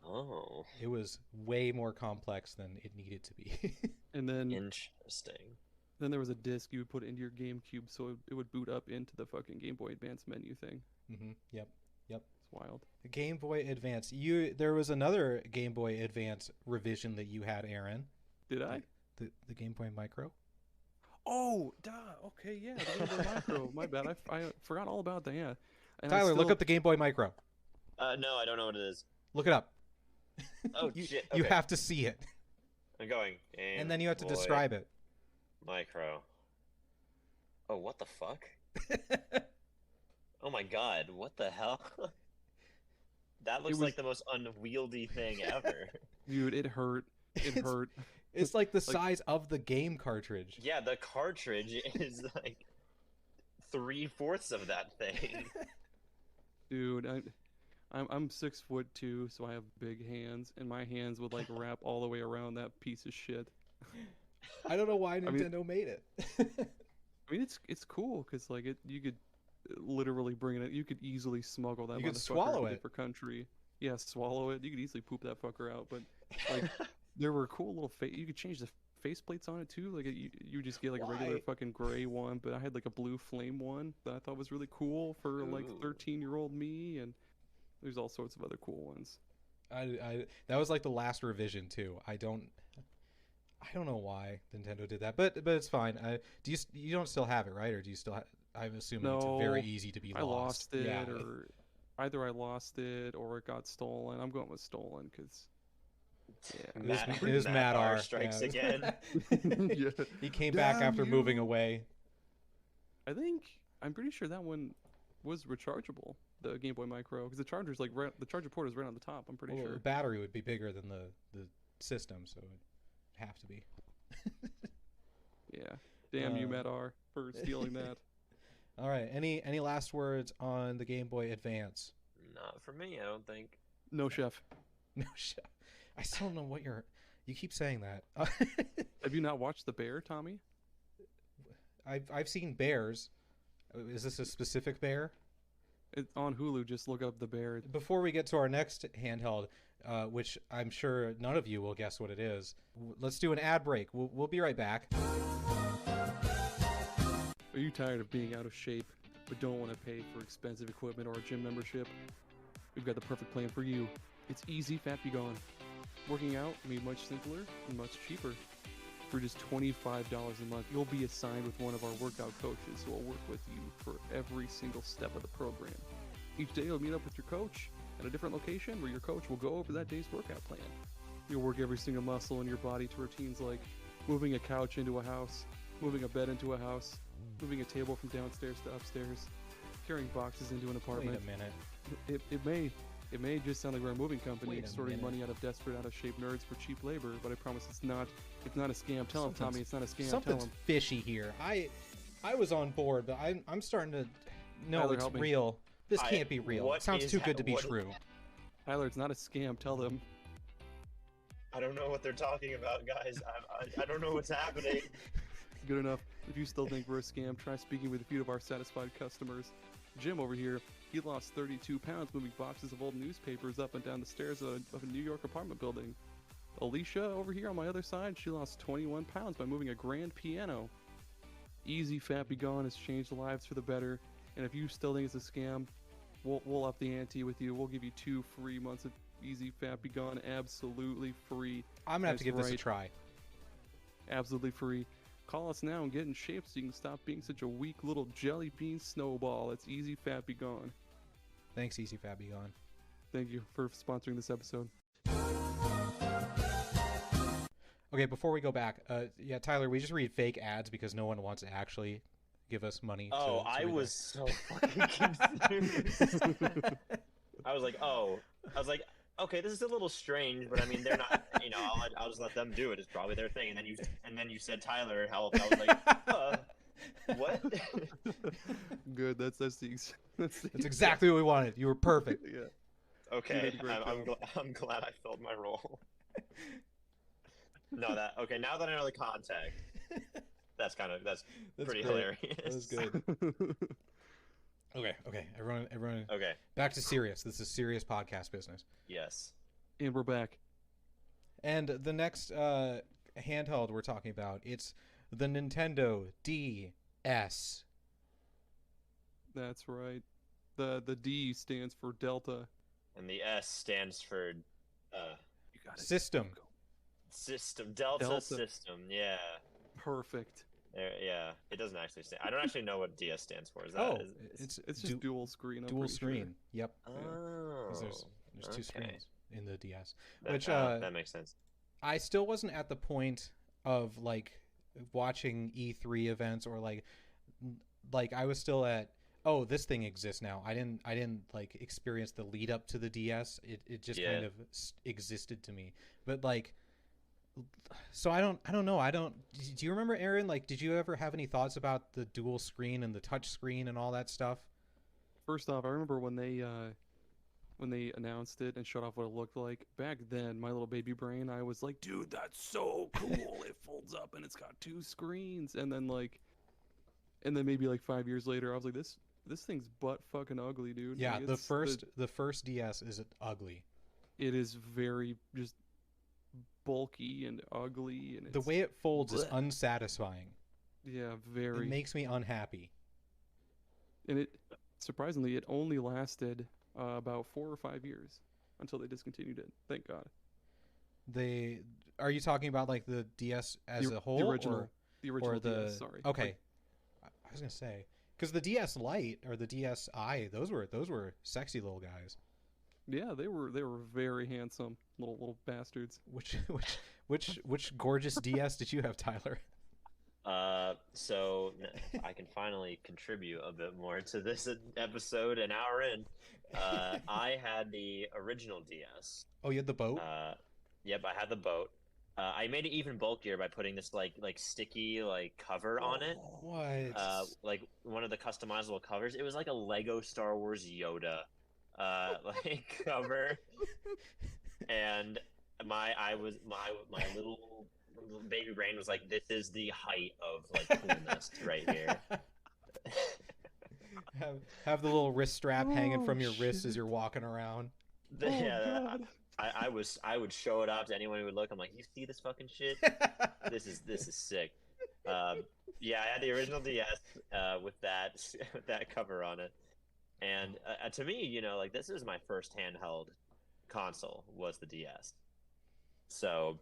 Oh, It was way more complex than it needed to be. And then interesting. there was a disc you would put into your GameCube, so it would boot up into the fucking Game Boy Advance menu thing. Yep. It's wild. The Game Boy Advance. There was another Game Boy Advance revision that you had, Aaron. Did I? The Game Boy Micro. Oh, duh. Okay, yeah, the Game Boy Micro. My bad. I forgot all about that. Yeah. And Tyler, look up the Game Boy Micro. No, I don't know what it is. Look it up. Oh you, shit! You Okay. have to see it, I'm going. and then you have to Boy describe it. Micro. Oh, what the fuck? Oh my god! What the hell? That looks was- like the most unwieldy thing ever. Dude, it hurt. It It's- hurt. It's like the size of the game cartridge. Yeah, the cartridge is like 3/4 of that thing. Dude, I'm 6'2", so I have big hands, and my hands would like wrap all the way around that piece of shit. I don't know why mean- Nintendo made it. I mean, it's cool because like you could literally bring it. You could easily smuggle that. You could motherfucker swallow into it. for country. Yeah, swallow it. You could easily poop that fucker out. But like, there were cool little you could change the face plates on it too. Like you just get like a regular Why? fucking gray one, but I had like a blue flame one that I thought was really cool for like Ooh. 13-year-old me, and there's all sorts of other cool ones. That was like the last revision too. I don't know why Nintendo did that, but it's fine. You don't still have it, right? Or do you still I'm assuming it's very No, easy to be I lost it, Yeah. or either I lost it or it got stolen. I'm going with stolen because yeah. It was Matt R. strikes Yeah. again. Yeah. He came back Damn after you. moving away. I'm pretty sure that one was rechargeable, the Game Boy Micro, because the charger's like the charger port is right on the top. I'm pretty Well, sure. the battery would be bigger than the system, so it'd have to be. Yeah. Damn you, Uh, Matt R, for stealing that. All right. Any last words on the Game Boy Advance? Not for me, I don't think. No, chef. No shit. I still don't know what you keep saying that. Have you not watched The Bear, Tommy? I've seen bears. Is this a specific bear? On Hulu, just look up The Bear. Before we get to our next handheld, which I'm sure none of you will guess what it is, let's do an ad break. We'll be right back. Are you tired of being out of shape but don't want to pay for expensive equipment or a gym membership? We've got the perfect plan for you. It's easy, fat be gone. Working out made much simpler and much cheaper. For just $25 a month, you'll be assigned with one of our workout coaches who will work with you for every single step of the program. Each day you'll meet up with your coach at a different location where your coach will go over that day's workout plan. You'll work every single muscle in your body to routines like moving a couch into a house, moving a bed into a house, moving a table from downstairs to upstairs, carrying boxes into an Wait apartment. a minute. It may just sound like we're a moving company Wait a extorting minute. money out of desperate, out of shape nerds for cheap labor, but I promise it's not a scam. Tell him, Tommy, it's not a scam. Tell Something's him. fishy here. I was on board, but I'm starting to. No, Tyler, it's help me. real. This can't be real. what It sounds is too good to be what- true. Tyler, it's not a scam. Tell them. I don't know what they're talking about, guys. I don't know what's happening. Good enough. If you still think we're a scam, try speaking with a few of our satisfied customers. Jim over here, he lost 32 pounds moving boxes of old newspapers up and down the stairs of a New York apartment building. Alicia over here on my other side, she lost 21 pounds by moving a grand piano. Easy Fat Be Gone has changed lives for the better, and if you still think it's a scam, we'll up the ante with you. We'll give you 2 free months of Easy Fat Be Gone, absolutely free. I'm gonna have to give this a try. Absolutely free. Call us now and get in shape so you can stop being such a weak little jelly bean snowball. It's Easy Fat Be Gone. Thanks, Easy Fat Be Gone. Thank you for sponsoring this episode. Okay, before we go back, yeah, Tyler, we just read fake ads because no one wants to actually give us money. Oh, to I read was so fucking confused. I was like, okay, this is a little strange, but I mean, they're not, you know, I'll just let them do it. It's probably their thing. And then you said Tyler help. I was like, what? Good. That's exactly what we wanted. You were perfect. Yeah. Okay, I'm glad I filled my role. No, okay. Now that I know the context, that's pretty great. Hilarious. That was good. Okay, everyone. Okay. Back to serious. This is serious podcast business. Yes. And we're back. And the next handheld we're talking about, it's the Nintendo DS. That's right. The D stands for Delta. And the S stands for You got it. System. Delta system. Yeah. Perfect. Yeah. It doesn't actually stand. I don't actually know what DS stands for. Is that? It's just dual screen. Dual screen. Sure. Yep. Oh. There's 2 screens in the DS. That makes sense. I still wasn't at the point of like watching E3 events or like I was still at, oh, this thing exists now. I didn't like experience the lead up to the DS. It just kind of existed to me. But like, so I don't know. Do you remember, Aaron? Like, did you ever have any thoughts about the dual screen and the touch screen and all that stuff? First off, I remember when they announced it and showed off what it looked like. Back then, my little baby brain, I was like, dude, that's so cool. It folds up and it's got 2 screens. And then maybe like 5 years later, I was like, this thing's butt fucking ugly, dude. Yeah, like, the first DS is ugly. It is very just bulky and ugly, and the way it folds is unsatisfying. Yeah, very. It makes me unhappy. And surprisingly, it only lasted about 4 or 5 years until they discontinued it. Thank God. Are you talking about like the DS as a whole, the original DS? Sorry. Okay, I was gonna say because the DS Lite or the DSi, those were sexy little guys. Yeah, they were very handsome little bastards. Which gorgeous DS did you have, Tyler? So I can finally contribute a bit more to this episode an hour in. I had the original DS. Oh, you had the boat? Yep, I had the boat. I made it even bulkier by putting this like sticky cover on it. What? Like one of the customizable covers. It was like a Lego Star Wars Yoda cover. And my little baby brain was like, this is the height of coolness right here. have the little wrist strap hanging from your wrist as you're walking around. Yeah, I would show it off to anyone who would look. I'm like, you see this fucking shit? This is sick. Yeah, I had the original DS with that cover on it, and to me, this is my first handheld console was the DS. So,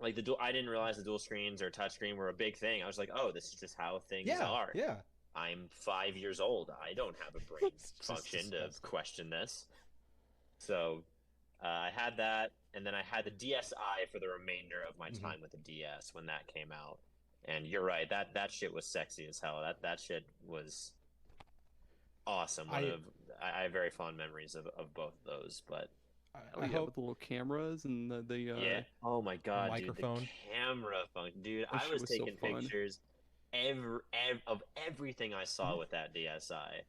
I didn't realize the dual screens or touchscreen were a big thing. I was like, oh, this is just how things are. Yeah. I'm 5 years old. I don't have a brain function to question this. So, I had that, and then I had the DSi for the remainder of my time with the DS when that came out. And you're right, that shit was sexy as hell. That shit was awesome. I have very fond memories of both of those, but I hope with the little cameras and the yeah. Oh my god, microphone. Dude, the camera function, dude. I was taking pictures of everything I saw with that DSi.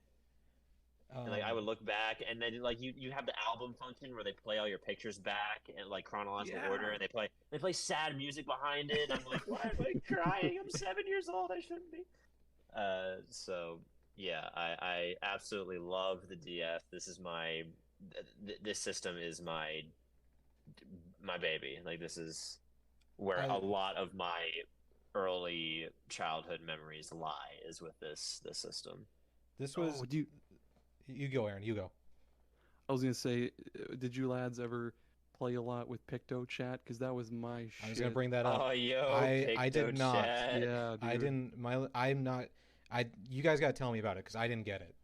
And I would look back, and then you have the album function where they play all your pictures back in chronological order, and they play sad music behind it. And I'm like, why am I crying? I'm 7 years old. I shouldn't be. So Yeah, I absolutely love the DS. This system is my baby. Like this is where a I lot of my early childhood memories lie is with this system. this Oh, was you go, Aaron. You go. I was gonna say, did you lads ever play a lot with Picto Chat? Because that was my I was shit. gonna bring that up. Oh, yo, I did not. PictoChat. Yeah, I dude. didn't. I'm not. You guys gotta tell me about it because I didn't get it.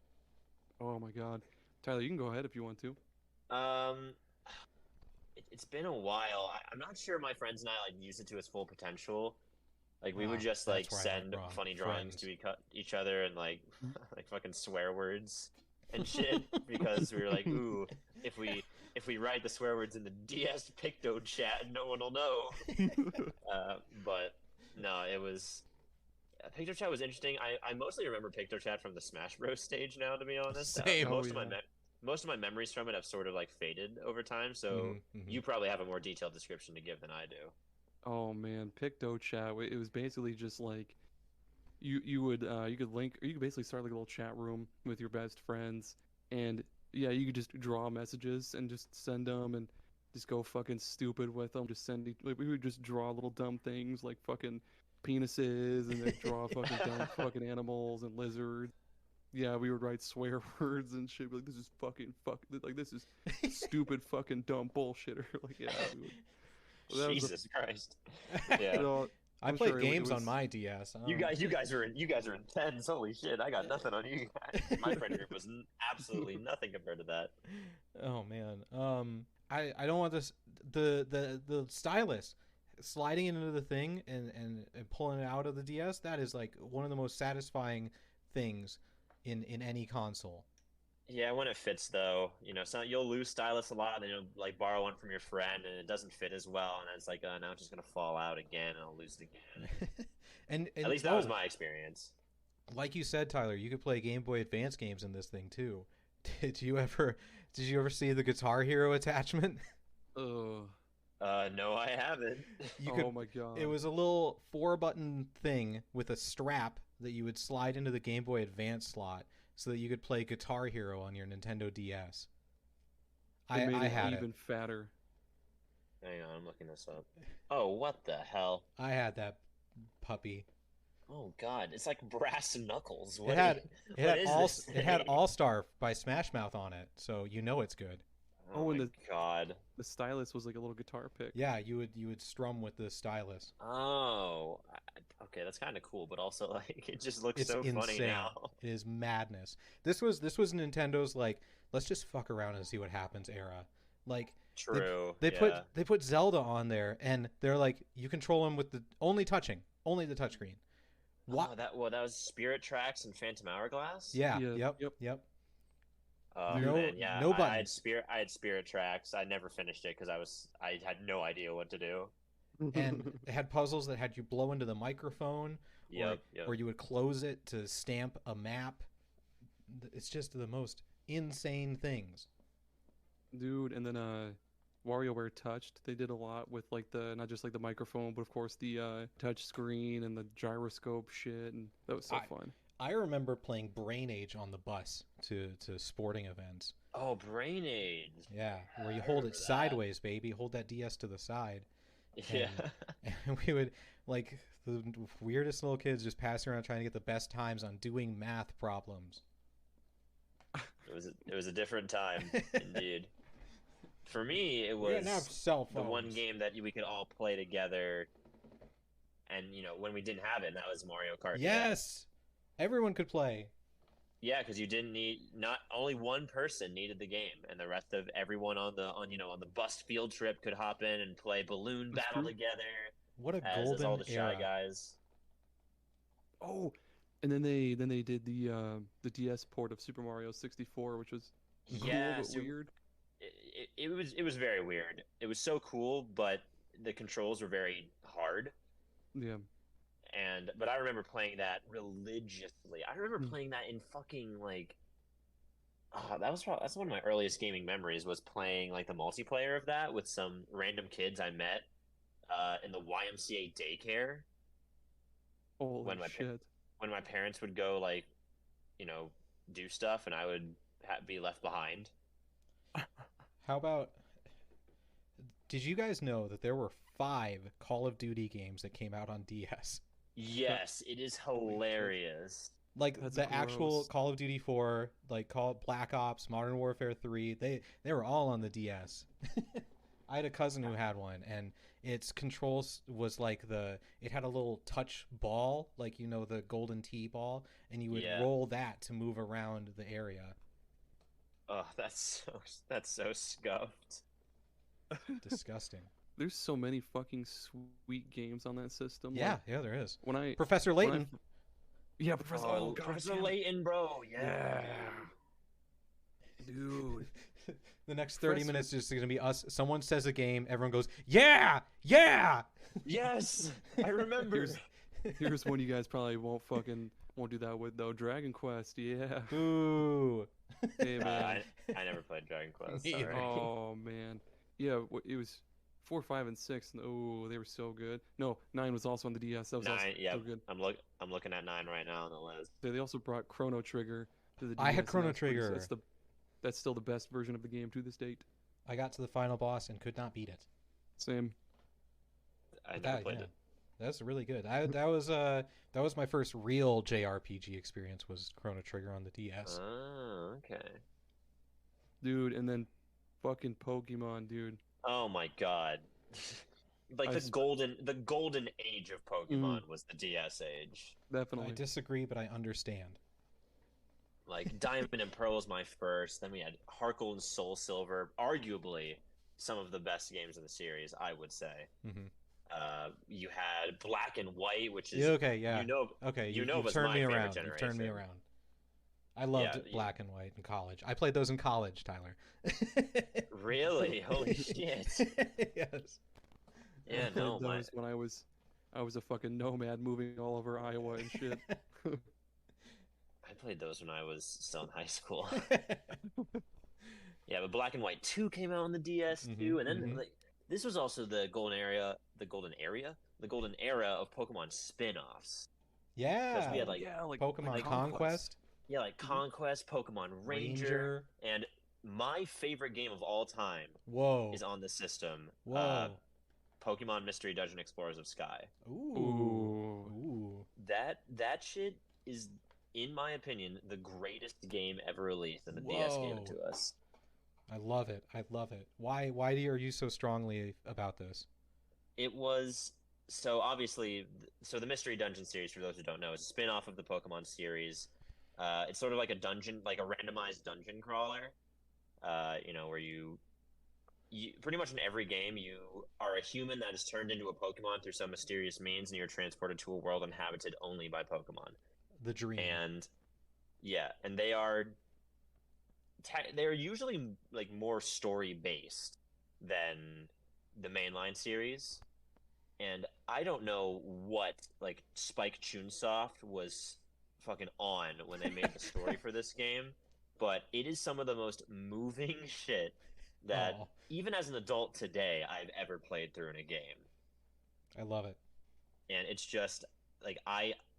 Oh my God. Tyler, you can go ahead if you want to. Um, it's been a while. I'm not sure my friends and I like used it to its full potential. Like we would Ah, just that's like where I went send wrong. funny drawings Friends. to each other and like like fucking swear words and shit because we were like, ooh, if we write the swear words in the DS Picto chat, no one will know. But no, it was Picto chat was interesting. I mostly remember Picto chat from the Smash Bros stage now, to be honest. Same. Oh, Most of my memories from it have sort of like faded over time. So you probably have a more detailed description to give than I do. Oh man, Picto Chat. It was basically just like you could link, or you could basically start like a little chat room with your best friends, and yeah, you could just draw messages and just send them and just go fucking stupid with them. Just send like we would just draw little dumb things like fucking penises and then draw fucking dumb fucking animals and lizards. Yeah, we would write swear words and shit. Like this is like this is stupid fucking dumb bullshit. Or like yeah, we would, that was Jesus Christ. you Yeah. know, I I'm played sure games on was- my DS. You guys are intense. Holy shit! I got nothing on you guys. My friend group was absolutely nothing compared to that. Oh man. I don't want this. The stylus sliding into the thing and pulling it out of the DS. That is like one of the most satisfying things in any console. Yeah, when it fits though, so you'll lose stylus a lot, and then you'll like borrow one from your friend, and it doesn't fit as well, and it's like, now it's just gonna fall out again, and I'll lose it again. and At least that was my experience. Like you said, Tyler, you could play Game Boy Advance games in this thing too. Did you ever see the Guitar Hero attachment? Ugh. No, I haven't. Oh my God. It was a little 4-button thing with a strap that you would slide into the Game Boy Advance slot so that you could play Guitar Hero on your Nintendo DS. It made I it had even it. fatter. Hang on, I'm looking this up. Oh, what the hell? I had that puppy. Oh God, it's like brass knuckles. It had thing? All Star by Smash Mouth on it, so you know it's good. Oh, and my God. The stylus was like a little guitar pick. Yeah, you would strum with the stylus. Oh, okay, that's kind of cool, but also like it just looks It's so insane. funny now. It is madness. This was Nintendo's like, let's just fuck around and see what happens era. Like True. they put Zelda on there and they're like, you control him with the only the touchscreen. What? Oh, that was Spirit Tracks and Phantom Hourglass. Yeah. Yeah, Yep. Oh No- man, yeah. no I had buttons. I had Spirit Tracks. I never finished it because I had no idea what to do. And it had puzzles that had you blow into the microphone, Yep. or you would close it to stamp a map. It's just the most insane things. Dude, and then WarioWare Touched, they did a lot with like the not just like the microphone, but of course the touch screen and the gyroscope shit, and that was so fun. I remember playing Brain Age on the bus to sporting events. Oh, Brain Age. Yeah, where you I hold remember it that. sideways, baby. Hold that DS to the side. Yeah. And we would, like, the weirdest little kids just passing around trying to get the best times on doing math problems. It was a different time, indeed. For me, it We was didn't have cell the one phones. game that we could all play together. And when we d't have it, that was Mario Kart. Yes! Everyone could play. Yeah, because you didn't need not only one person needed the game, and the rest of everyone on the bus field trip could hop in and play balloon That's battle true. together What a as golden all the shy era. guys. Oh, and then they did the DS port of Super Mario 64, which was cool Yeah, but so weird. it was very weird. It was so cool, but the controls were very hard. Yeah. But I remember playing that religiously. I remember Hmm. playing that in fucking like. That's one of my earliest gaming memories was playing like the multiplayer of that with some random kids I met in the YMCA daycare Holy when my shit. when my parents would go like do stuff, and I would be left behind. How about? Did you guys know that there were 5 Call of Duty games that came out on DS? Yes, it is Holy shit. hilarious. Like That's the actual gross. Call of Duty 4, like Black Ops, Modern Warfare 3, they were all on the DS. I had a cousin who had one, and its controls was like it had a little touch ball, like the golden tee ball, and you would Yeah. roll that to move around the area. Oh, that's so scuffed. Disgusting. There's so many fucking sweet games on that system. Yeah, Like, yeah, there is. when Professor when I Layton. yeah, Professor. Oh, God, Professor damn it. Layton, bro. Yeah. Dude. The next 30 Professor- minutes is going to be us. Someone says a game, everyone goes, "Yeah, yeah." Yes, I remember. Here's one you guys probably won't do that with though. Dragon Quest, yeah. Ooh. Hey man. I never played Dragon Quest. Me Sorry. Oh man. Yeah, it was 4, 5, and 6. And, oh, they were so good. No, 9 was also on the DS. That was also 9, yeah. so good. I'm looking at 9 right now on the list. They also brought Chrono Trigger to the DS. I had and Chrono that's pretty- Trigger. That's still the best version of the game to this date. I got to the final boss and could not beat it. Same. I never played it. That's really good. That was my first real JRPG experience, was Chrono Trigger on the DS. Oh, okay. Dude, and then fucking Pokemon, dude. Oh my god. Like I the sp- golden age of Pokemon was the DS age. Definitely. I disagree, but I understand. Like Diamond and Pearl was my first. Then we had Heart Gold and Soul Silver, arguably some of the best games in the series, I would say. Mm-hmm. You had Black and White, which is Yeah, okay, yeah. okay. You've was turned my me favorite around. generation. You've turned me around. I loved Yeah, Black and White in college. I played those in college, Tyler. Really? Holy shit! Yes. Yeah, I played no, those when I was a fucking nomad moving all over Iowa and shit. I played those when I was still in high school. Yeah, but Black and White 2 came out on the DS too, and then like this was also the golden era of Pokemon spin-offs. Yeah. Because we had like Pokemon Conquest. Yeah, like Conquest, Pokemon Ranger, and my favorite game of all time Whoa. is on the system. Whoa. Pokemon Mystery Dungeon Explorers of Sky. Ooh. Ooh. That shit is, in my opinion, the greatest game ever released, and the DS gave it to us. I love it. I love it. Why are you so strongly about this? It was so obviously the Mystery Dungeon series, for those who don't know, is a spin-off of the Pokemon series. It's sort of like a dungeon, like a randomized dungeon crawler. Where you pretty much in every game you are a human that is turned into a Pokemon through some mysterious means, and you're transported to a world inhabited only by Pokemon. The dream. And yeah, and they're usually like more story based than the mainline series. And I don't know what like Spike Chunsoft was fucking on when they made the story for this game, but it is some of the most moving shit that even as an adult today I've ever played through in a game. I love it. And it's just like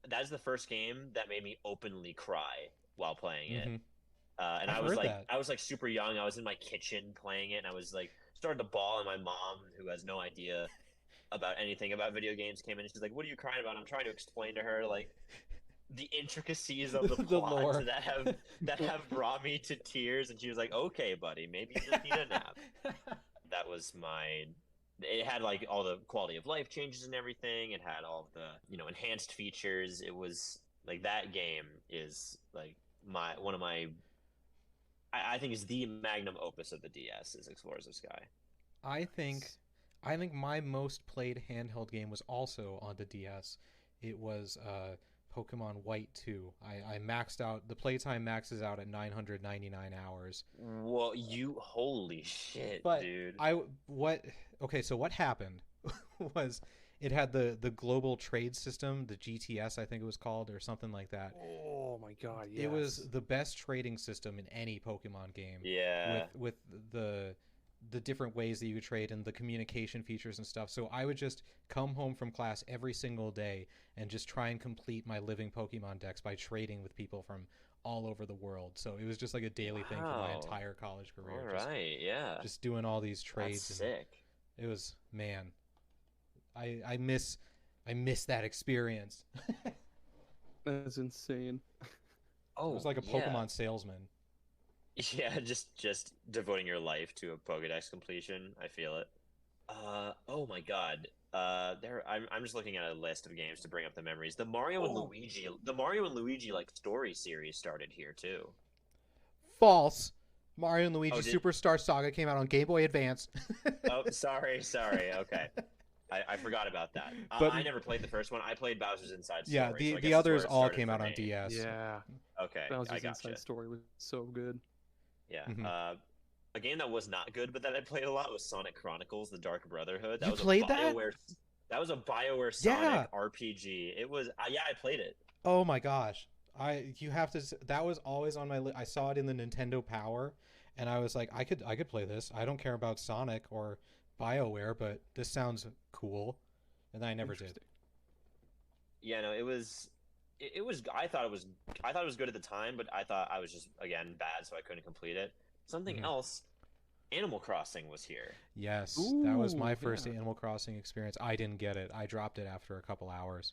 that's the first game that made me openly cry while playing it. And I was like super young. I was in my kitchen playing it, and I was like started to bawl, and my mom, who has no idea about anything about video games, came in and she's like, "What are you crying about?" I'm trying to explain to her like the intricacies of the plot lore. that have brought me to tears, and she was like, "Okay, buddy, maybe you just need a nap." That was it had like all the quality of life changes and everything. It had all of the enhanced features. It was like that game is like one of my I think is the magnum opus of the DS is Explorers of Sky. I think my most played handheld game was also on the DS. It was Pokemon White 2. I maxed out, the playtime maxes out at 999 hours. Well, holy shit, dude. So what happened was it had the global trade system, the GTS, I think it was called, or something like that. Oh my god, yes. It was the best trading system in any Pokemon game. Yeah. With the different ways that you could trade and the communication features and stuff. So I would just come home from class every single day and just try and complete my living Pokemon decks by trading with people from all over the world. So it was just like a daily thing for my Wow. entire college career. All right, yeah. Just doing all these trades. That's and sick. it was, man, I miss that experience. That's insane. Oh, It was like a yeah. Pokemon salesman. Yeah, just devoting your life to a Pokédex completion. I feel it. Oh my God. I'm just looking at a list of games to bring up the memories. The Mario and Luigi like story series started here too. False. Mario and Luigi did- Superstar Saga came out on Game Boy Advance. Oh, sorry. Okay. I forgot about that. But- I never played the first one. I played Bowser's Inside Story. Yeah, so I the guess that's others where it all started came for out on me. DS. Yeah. Okay, I Bowser's gotcha. Inside Story was so good. Yeah. Mhm. A game that was not good, but that I played a lot was Sonic Chronicles: The Dark Brotherhood. That You was played a that? BioWare, that was a BioWare Sonic Yeah. RPG. It was. Yeah, I played it. Oh my gosh. That was always on my list. I saw it in the Nintendo Power and I was like, I could play this. I don't care about Sonic or BioWare, but this sounds cool. And I never did. Interesting. Yeah, no, it was. It was. I thought it was good at the time, but I thought I was just again bad, so I couldn't complete it. Something Mhm. else. Animal Crossing was here. Yes, that was my Ooh, first yeah. Animal Crossing experience. I didn't get it. I dropped it after a couple hours.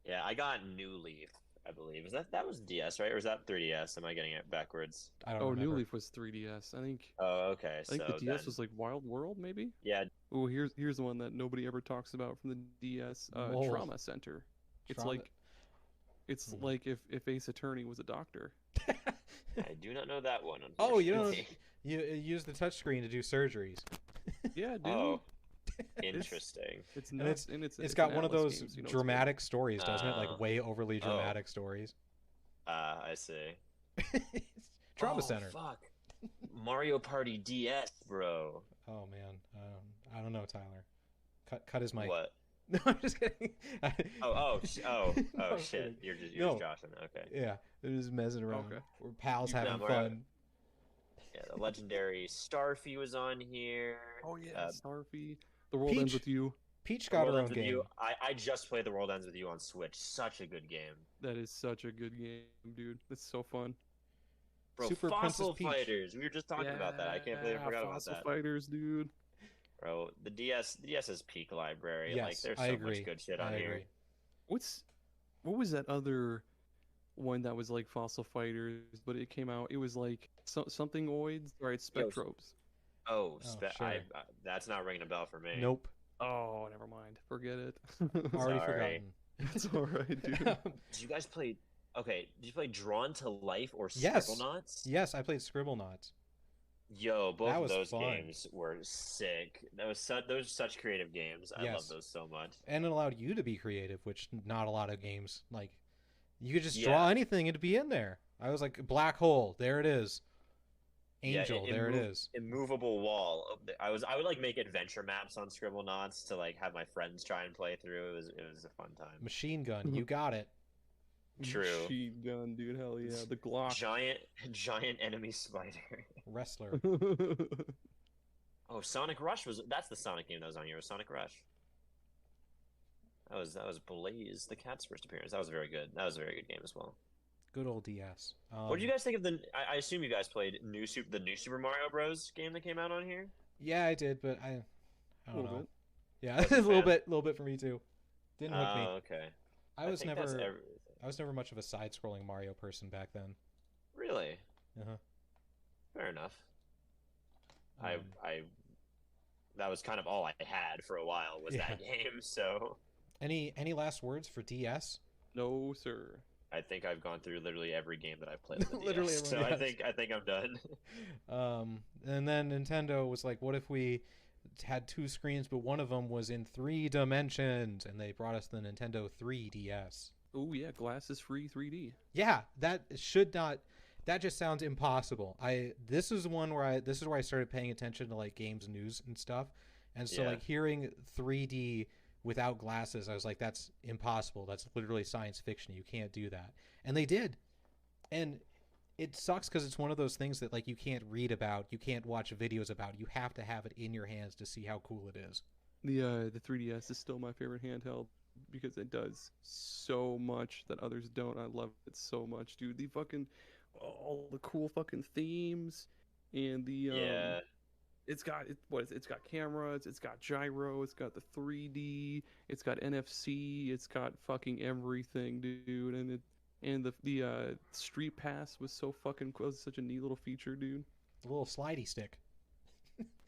Yeah, I got New Leaf, I believe. That was DS, right? Or was that 3DS? Am I getting it backwards? I don't Oh, remember. New Leaf was 3DS. I think Oh, okay. the DS then, was like Wild World, maybe. yeah. Oh, here's the one that nobody ever talks about from the DS. Whoa. Trauma Center. It's Trauma- it's like if Ace Attorney was a doctor. I do not know that one. Oh, you don't. unfortunately. You use the touchscreen to do surgeries. Yeah, dude. Oh, interesting. It's And nuts, and It's got an one of Atlas those game, so you know it's dramatic stories, doesn't it? Oh. Like way overly Oh. dramatic stories. I see. Trauma Oh, Center. Fuck. Mario Party DS, bro. Oh man, I don't know, Tyler. Cut his mic. What? No, I'm just kidding. Oh, No, I'm shit. kidding. You're just No. joshing. Okay. Yeah, it was messing around. Okay. We're pals You having know, Mario- fun. Yeah, the legendary Starfy was on here. Oh yeah, Uh, Starfy. The world ends Peach. with you. Peach The got World her own Ends with game. You. I just played The World Ends with You on Switch. Such a good game. That is such a good game, dude. It's so fun. Bro, Super Fossil Princess Peach. Fighters. We were just talking about that. I can't believe I forgot about Fossil that. Fighters, dude. Bro, the DS is peak library. Like, Yes, there's I so agree. much good shit I on here. agree. What was that other one that was like Fossil Fighters, but it came out? It was like something oids, right? Yo, Spectrobes. Oh, sure. that's not ringing a bell for me. Nope, Oh, never mind. Forget it. already Sorry. forgotten. It's all right, dude. Did you guys play? Okay, did you play Drawn to Life or Yes. Scribblenauts? Yes, I played Scribblenauts. Yo, both That of was those fun. games were sick. Those are such creative games. I love Yes. those so much. And it allowed you to be creative, which not a lot of games like. You could just draw Yeah. anything and it'd be in there. I was like, black hole, there it is. Yeah, Angel, there it is. Immovable wall. I would like make adventure maps on Scribblenauts to like have my friends try and play through. It was a fun time. Machine gun, you got it. True. Machine gun, dude. Hell yeah. The Glock. Giant enemy spider. Wrestler. Oh, Sonic Rush that's the Sonic game that was on here. Was Sonic Rush. That was Blaze, the cat's first appearance. That was very good. That was a very good game as well. Good old DS. What did you guys think of I assume you guys played the new Super Mario Bros. Game that came out on here? Yeah, I did, but I A don't little know. bit. Yeah, Wasn't a a little fan? bit for me too. Didn't hook me. Okay. I was think that's never everything. I was never much of a side-scrolling Mario person back then. Really? Uh-huh. Fair enough. Um, I that was kind of all I had for a while was that game, so Any last words for DS? No, sir. I think I've gone through literally every game that I've played on the Literally DS, so every- I yes. think I'm done. And then Nintendo was like, what if we had two screens, but one of them was in 3 dimensions, and they brought us the Nintendo 3DS. Oh yeah, glasses free 3D. Yeah, that should not. That just sounds impossible. This is where I started paying attention to like games news and stuff, and so Yeah. like hearing 3D without glasses, I was like, that's impossible. That's literally science fiction. You can't do that, and they did. And it sucks because it's one of those things that like you can't read about, you can't watch videos about. You have to have it in your hands to see how cool it is. The 3DS is still my favorite handheld because it does so much that others don't. I love it so much, dude. The fucking all the cool fucking themes and the Yeah. it's got it's got cameras, it's got gyro, it's got the 3D, it's got NFC, it's got fucking everything, dude. And the Street Pass was so fucking cool. It was such a neat little feature, dude. The little slidey stick.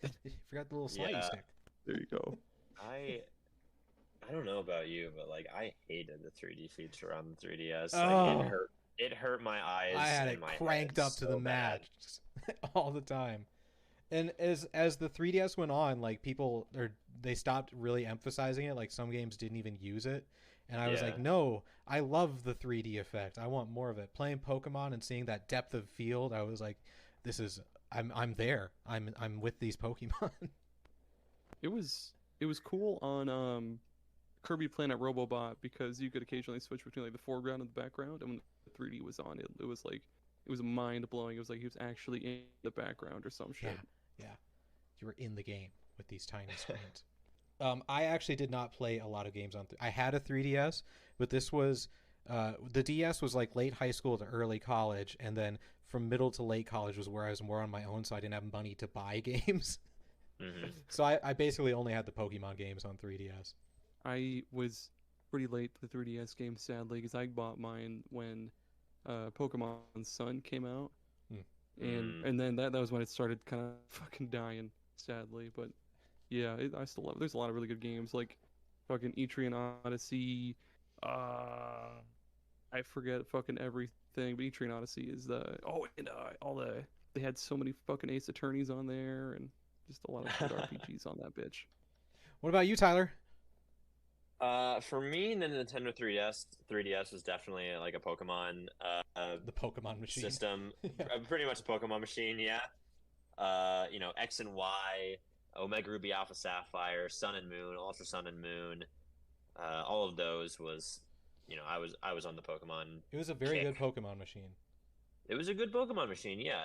You forgot the little slidey stick. There you go. I don't know about you, but like I hated the 3D feature on the 3DS. Oh. Like, it hurt my eyes. I had and it my cranked head up to so the bad. max all the time. And as the 3DS went on, like they stopped really emphasizing it. Like some games didn't even use it, and I was like, no, I love the 3D effect. I want more of it. Playing Pokemon and seeing that depth of field, I was like, I'm there. I'm with these Pokemon. It was cool on Kirby Planet Robobot because you could occasionally switch between like the foreground and the background, and when the 3D was on, it was like it was mind blowing. It was like he was actually in the background or some shit. Yeah, you were in the game with these tiny screens. I actually did not play a lot of games on. I had a 3DS, but this was the DS was like late high school to early college, and then from middle to late college was where I was more on my own, so I didn't have money to buy games. Mm-hmm. So I basically only had the Pokemon games on 3DS. I was pretty late to the 3DS game, sadly, because I bought mine when Pokemon Sun came out, and then that was when it started kind of fucking dying, sadly. But yeah, I still love it. There's a lot of really good games like fucking Etrian Odyssey. I forget fucking everything, but Etrian Odyssey is they had so many fucking Ace Attorneys on there and just a lot of good RPGs on that bitch. What about you, Tyler? For me, the Nintendo 3DS was definitely like a Pokemon The Pokemon machine system. Yeah. Pretty much a Pokemon machine, yeah. X and Y, Omega Ruby Alpha Sapphire, Sun and Moon, Ultra Sun and Moon. All of those was, I was on the Pokemon. It was a very kick. good Pokemon machine. It was a good Pokemon machine, yeah.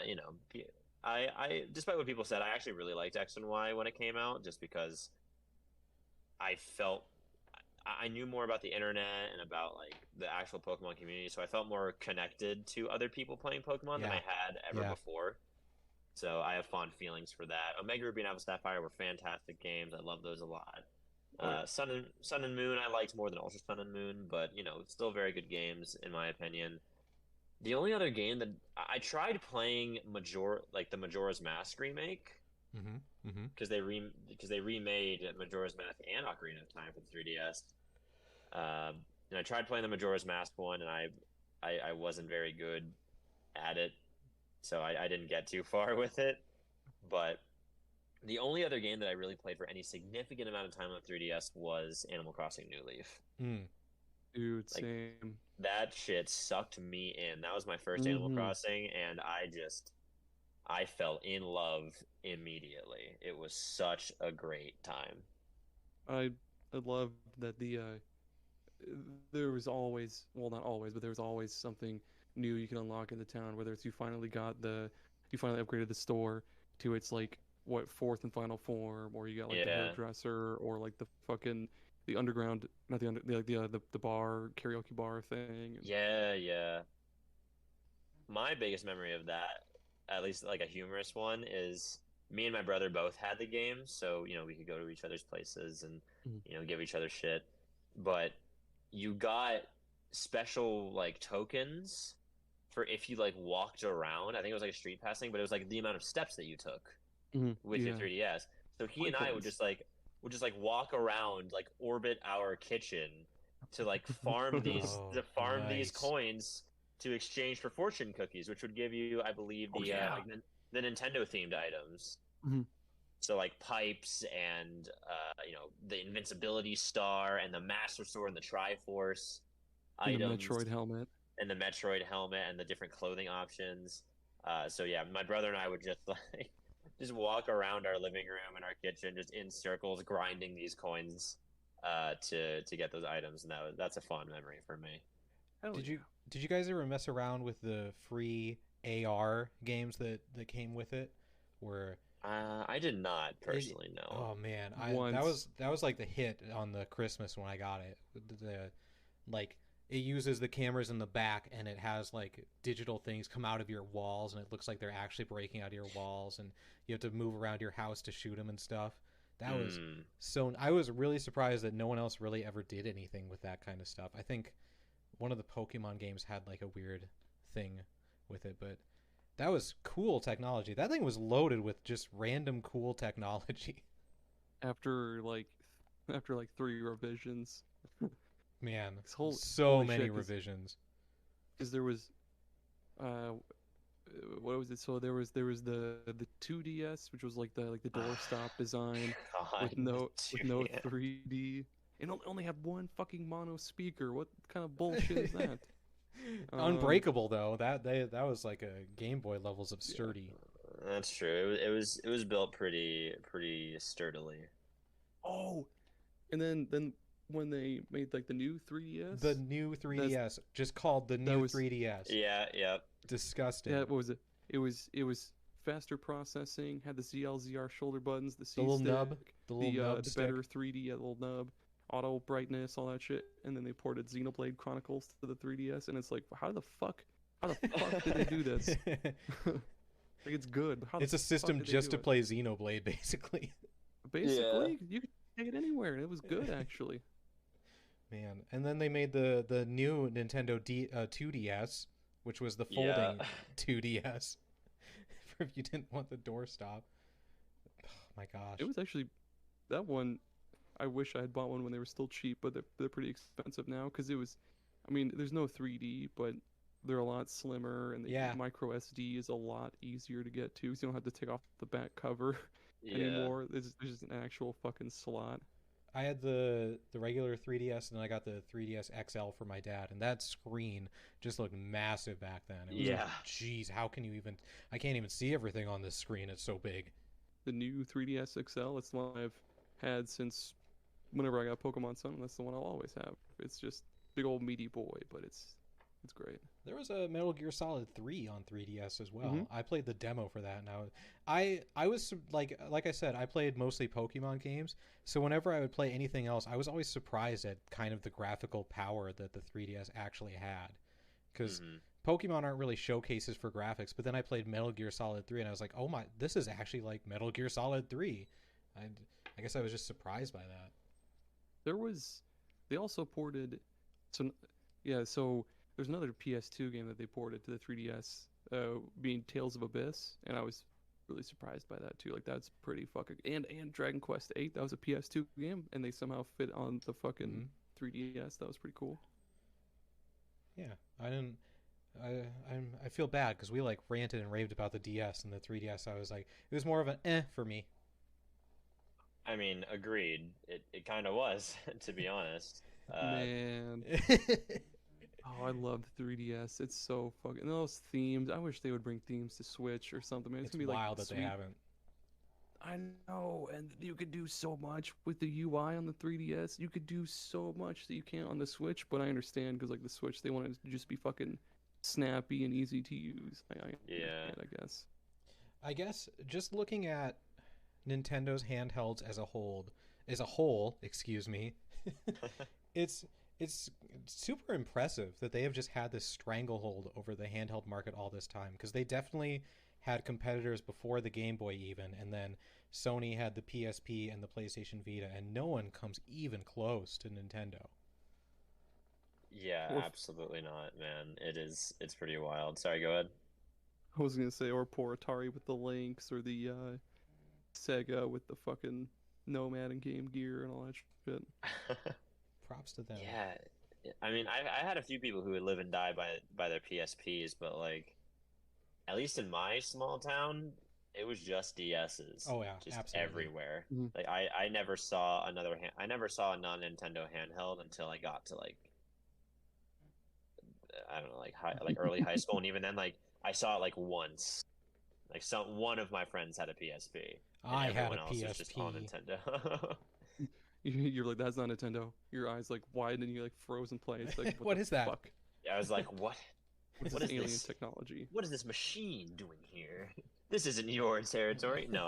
I despite what people said, I actually really liked X and Y when it came out, just because I knew more about the internet and about like the actual Pokemon community, so I felt more connected to other people playing Pokemon than I had ever before. So I have fond feelings for that. Omega Ruby and Alpha Sapphire were fantastic games. I love those a lot. Sun and Moon I liked more than Ultra Sun and Moon, but still very good games in my opinion. The only other game that I tried playing the Majora's Mask remake, because they remade Majora's Mask and Ocarina of Time for the 3DS. And I tried playing the Majora's Mask one, and I wasn't very good at it, so I didn't get too far with it. But the only other game that I really played for any significant amount of time on the 3DS was Animal Crossing New Leaf. Dude, same. That shit sucked me in. That was my first Animal Crossing, and I fell in love immediately. It was such a great time. I love that there was always, well, not always, but there was always something new you can unlock in the town, whether it's you finally upgraded the store to its like fourth and final form, or you got like the hairdresser, or like the fucking the underground, not the bar, karaoke bar thing. Yeah. My biggest memory of that, at least like a humorous one, is me and my brother both had the game, so we could go to each other's places and give each other shit. But you got special like tokens for if you like walked around. I think it was like a street passing, but it was like the amount of steps that you took with your 3DS. So he and I would just walk around, like orbit our kitchen to like farm these coins to exchange for fortune cookies, which would give you, I believe, the Nintendo themed items. So like pipes and the invincibility star and the Master Sword and the Triforce items, the Metroid helmet and the different clothing options. So yeah, my brother and I would just walk around our living room and our kitchen, just in circles, grinding these coins to get those items, and that's a fond memory for me. Hell Did yeah. did you guys ever mess around with the free AR games that came with it? Where I did not it personally know. oh man, I Once. that was like the hit on the Christmas when I got it. The like it uses the cameras in the back and it has like digital things come out of your walls and it looks like they're actually breaking out of your walls and you have to move around your house to shoot them and stuff. That was Mm. so I was really surprised that no one else really ever did anything with that kind of stuff. I think one of the Pokemon games had like a weird thing with it, but that was cool technology. That thing was loaded with just random cool technology. After like, after like 3 revisions. Man, 'Cause holy, so holy many shit, revisions. because there was, uh, what was it? So there was the 2DS, which was like the doorstop design God, with no yeah. 3D, and only had one fucking mono speaker. What kind of bullshit is that? Unbreakable though. That was like a Game Boy levels of Yeah. sturdy. That's true. It was built pretty sturdily. Oh, and then when they made like the new 3DS, The new 3DS, just called the that new was 3DS. Yeah, yeah. Disgusting. yeah, what was it? It was faster processing, had the ZLZR shoulder buttons, the C The little stick, nub, the little nub the stick. better 3D little nub, auto brightness, all that shit, and then they ported Xenoblade Chronicles to the 3DS, and it's like, how the fuck did they do this? Like it's good, but how It's the a system fuck did they just do to it? play Xenoblade, basically. Basically, you could take it anywhere, and it was good actually. Man, and then they made the new Nintendo 2DS, which was the Yeah. folding 2DS, for if you didn't want the doorstop. Oh my gosh. It was actually that one. I wish I had bought one when they were still cheap, but they're pretty expensive now because it was. I mean, there's no 3D, but they're a lot slimmer, and the Yeah. micro SD is a lot easier to get to, so you don't have to take off the back cover Yeah. anymore. There's just an actual fucking slot. I had the regular 3DS, and then I got the 3DS XL for my dad, and that screen just looked massive back then. It was Yeah. like, geez, how can you even? I can't even see everything on this screen. It's so big. The new 3DS XL, it's the one I've had since whenever I got Pokemon Sun. That's the one I'll always have. It's just big old meaty boy, but it's great. There was a Metal Gear Solid 3 on 3DS as well. Mhm. I played the demo for that. Now, I was like I said, I played mostly Pokemon games. So whenever I would play anything else, I was always surprised at kind of the graphical power that the 3DS actually had. Because Mhm. Pokemon aren't really showcases for graphics. But then I played Metal Gear Solid 3, and I was like, oh my, this is actually like Metal Gear Solid 3. I guess I was just surprised by that. They also ported, so yeah, so there's another PS2 game that they ported to the 3DS, being Tales of Abyss, and I was really surprised by that too. Like that's pretty fucking, and Dragon Quest 8, that was a PS2 game, and they somehow fit on the fucking Mhm. 3DS. That was pretty cool. Yeah, I didn't. I feel bad because we like ranted and raved about the DS and the 3DS. I was like, it was more of an for me. I mean, agreed. It kind of was, to be honest. Man, oh, I love the 3DS. It's so fucking, and those themes. I wish they would bring themes to Switch or something. Man, it's It's gonna be like wild that they sweet. haven't. I know, and you could do so much with the UI on the 3DS. You could do so much that you can't on the Switch, but I understand because like the Switch, they want it to just be fucking snappy and easy to use. I Yeah. understand, I guess. I guess just looking at Nintendo's handhelds as a whole, excuse me, it's super impressive that they have just had this stranglehold over the handheld market all this time because they definitely had competitors before the Game Boy even, and then Sony had the PSP and the PlayStation Vita, and no one comes even close to Nintendo. Yeah, Or absolutely not, man. It's pretty wild. Sorry, go ahead. I was gonna say, or poor Atari with the Lynx, or the Sega with the fucking Nomad and Game Gear and all that shit. Props to them. Yeah. I mean, I had a few people who would live and die by their PSPs, but like at least in my small town, it was just DSs. Oh yeah, Just absolutely. everywhere. Mhm. Like I never saw I never saw a non-Nintendo handheld until I got to like I don't know, like early high school, and even then like I saw it like once. Like one of my friends had a PSP, and I had a everyone else was just on PSP. Nintendo. You're like, that's not Nintendo. Your eyes like widen and you like froze in place. Like, What the is that? fuck? I was like, what? What's What this is alien this? technology? What is this machine doing here? This isn't your territory. No,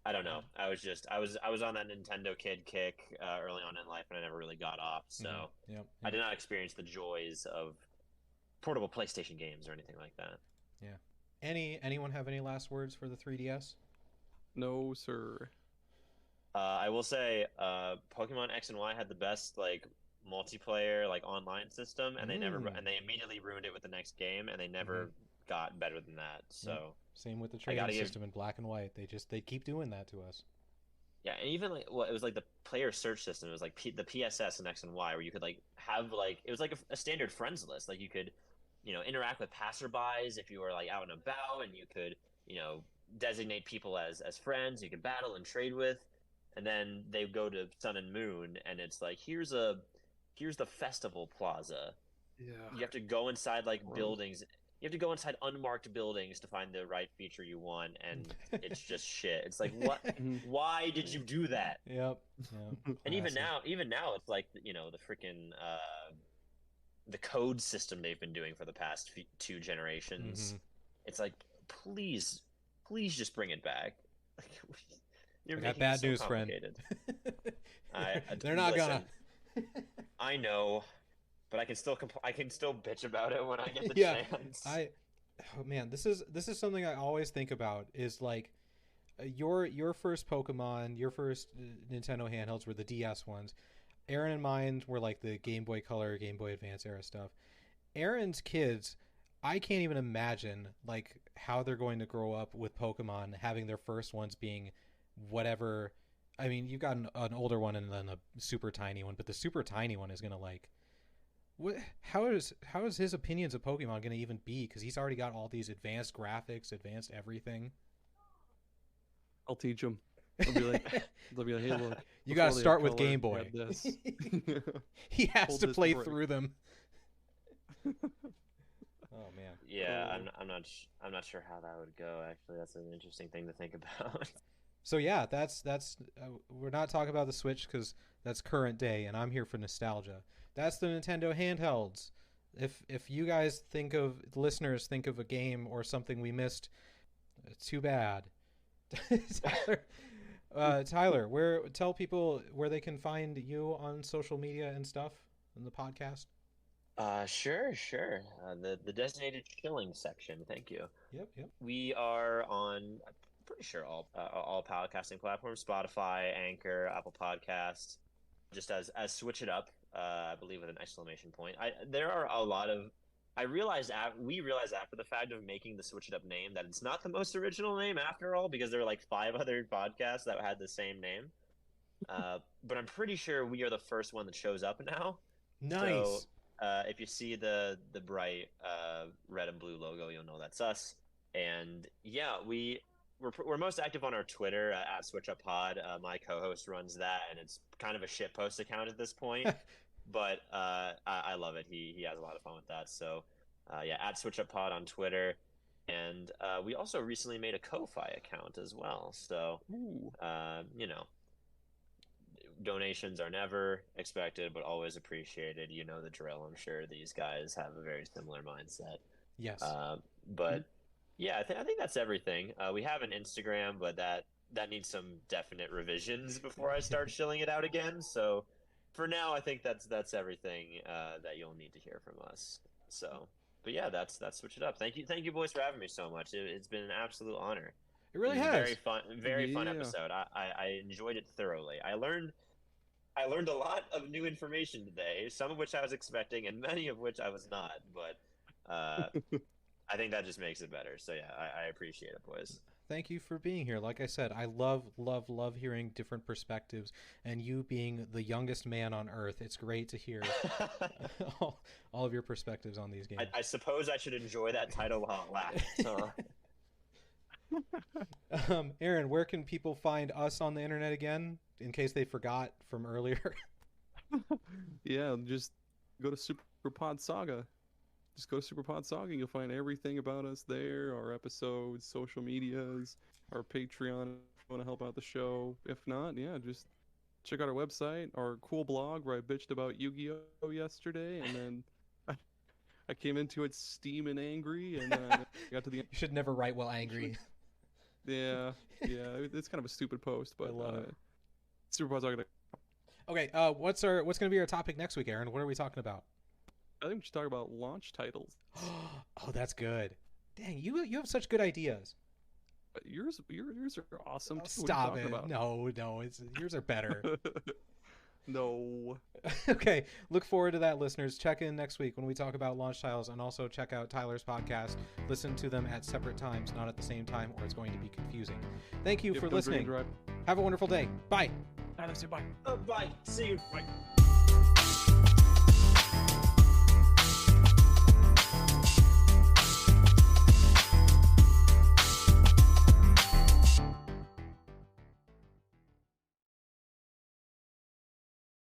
I don't know. I was on that Nintendo kid kick early on in life, and I never really got off. So Yep. I did not experience the joys of portable PlayStation games or anything like that. Yeah. Anyone have any last words for the 3DS? No, sir. I will say, Pokemon X and Y had the best like multiplayer like online system, and they immediately ruined it with the next game, and they never got better than that. So same with the I gotta trading give system in Black and White. They keep doing that to us. yeah, and even like it was like the player search system. It was like the PSS and X and Y, where you could like have like it was like a standard friends list. Like you could, interact with passerbys if you were like out and about, and you could, designate people as friends. You could battle and trade with, and then they go to Sun and Moon, and it's like here's the festival plaza. Yeah. You have to go inside like Gross. buildings. You have to go inside unmarked buildings to find the right feature you want, and it's just shit. It's like, what? Why did you do that? Yep. And even now, it's like the freaking the code system they've been doing for the past two generations. It's like, please just bring it back. You're I got making bad it so news, friend. complicated. They're not Listen, gonna. I know, but I can still bitch about it when I get the Yeah, chance. Oh man, this is something I always think about. Is like your first Pokemon, your first Nintendo handhelds were the DS ones. Aaron and mine were like the Game Boy Color, Game Boy Advance era stuff. Aaron's kids, I can't even imagine like how they're going to grow up with Pokemon, having their first ones being whatever. I mean, you've got an older one and then a super tiny one, but the super tiny one is gonna like. What? How is his opinions of Pokemon gonna even be? Because he's already got all these advanced graphics, advanced everything. I'll teach him. They'll be like, hey, look. You got to start with color, Game Boy. this. He has Hold to this play brick. through them. Oh man. Yeah, I'm not sure how that would go. Actually, that's an interesting thing to think about. So yeah, that's we're not talking about the Switch because that's current day, and I'm here for nostalgia. That's the Nintendo handhelds. If you guys listeners think of a game or something we missed, too bad. Tyler, tell people where they can find you on social media and stuff in the podcast. Sure. The designated shilling section. Thank you. Yep. We are on, I'm pretty sure all podcasting platforms: Spotify, Anchor, Apple Podcasts. Just as switch it up, I believe with an exclamation point. There are a lot of. We realized after the fact of making the Switch It Up name that it's not the most original name after all, because there are like 5 other podcasts that had the same name. But I'm pretty sure we are the first one that shows up now. Nice. So, if you see the bright red and blue logo, you'll know that's us. And yeah, we're most active on our Twitter at Switch Up Pod. My co-host runs that, and it's kind of a shitpost account at this point. But I love it. He has a lot of fun with that. So yeah, at Switch Up Pod on Twitter. And we also recently made a Ko-Fi account as well. So donations are never expected, but always appreciated. You know the drill. I'm sure these guys have a very similar mindset. Yes. But yeah, I think that's everything. We have an Instagram, but that needs some definite revisions before I start shilling it out again. So for now, I think that's everything that you'll need to hear from us. So, but yeah, that's Switch It Up. Thank you, boys, for having me so much. It's been an absolute honor. It really has. Very fun episode. I enjoyed it thoroughly. I learned a lot of new information today, some of which I was expecting, and many of which I was not. But I think that just makes it better. So yeah, I appreciate it, boys. Thank you for being here. Like I said, I love hearing different perspectives, and you being the youngest man on Earth, it's great to hear all of your perspectives on these games. I suppose I should enjoy that title while it lasts. Aaron, where can people find us on the internet again, in case they forgot from earlier? Yeah, just go to Super Pod Saga. Just go to Super Pod Saga and you'll find everything about us there, our episodes, social medias, our Patreon if you want to help out the show. If not, yeah, just check out our website, our cool blog where I bitched about Yu-Gi-Oh! Yesterday, and then I came into it steaming angry, and I got to the end. You should never write while angry. Yeah, it's kind of a stupid post, but I love it. SuperPodSaga. Okay, what's going to be our topic next week, Aaron? What are we talking about? I think we should talk about launch titles. Oh, that's good. Dang, you have such good ideas. Yours are awesome too. Stop what are it. you talking No, yours are better. about? No. Okay, look forward to that, listeners. Check in next week when we talk about launch titles, and also check out Tyler's podcast. Listen to them at separate times, not at the same time, or it's going to be confusing. Thank you for listening. Have a wonderful day. Bye. Bye. Bye. See you. Bye.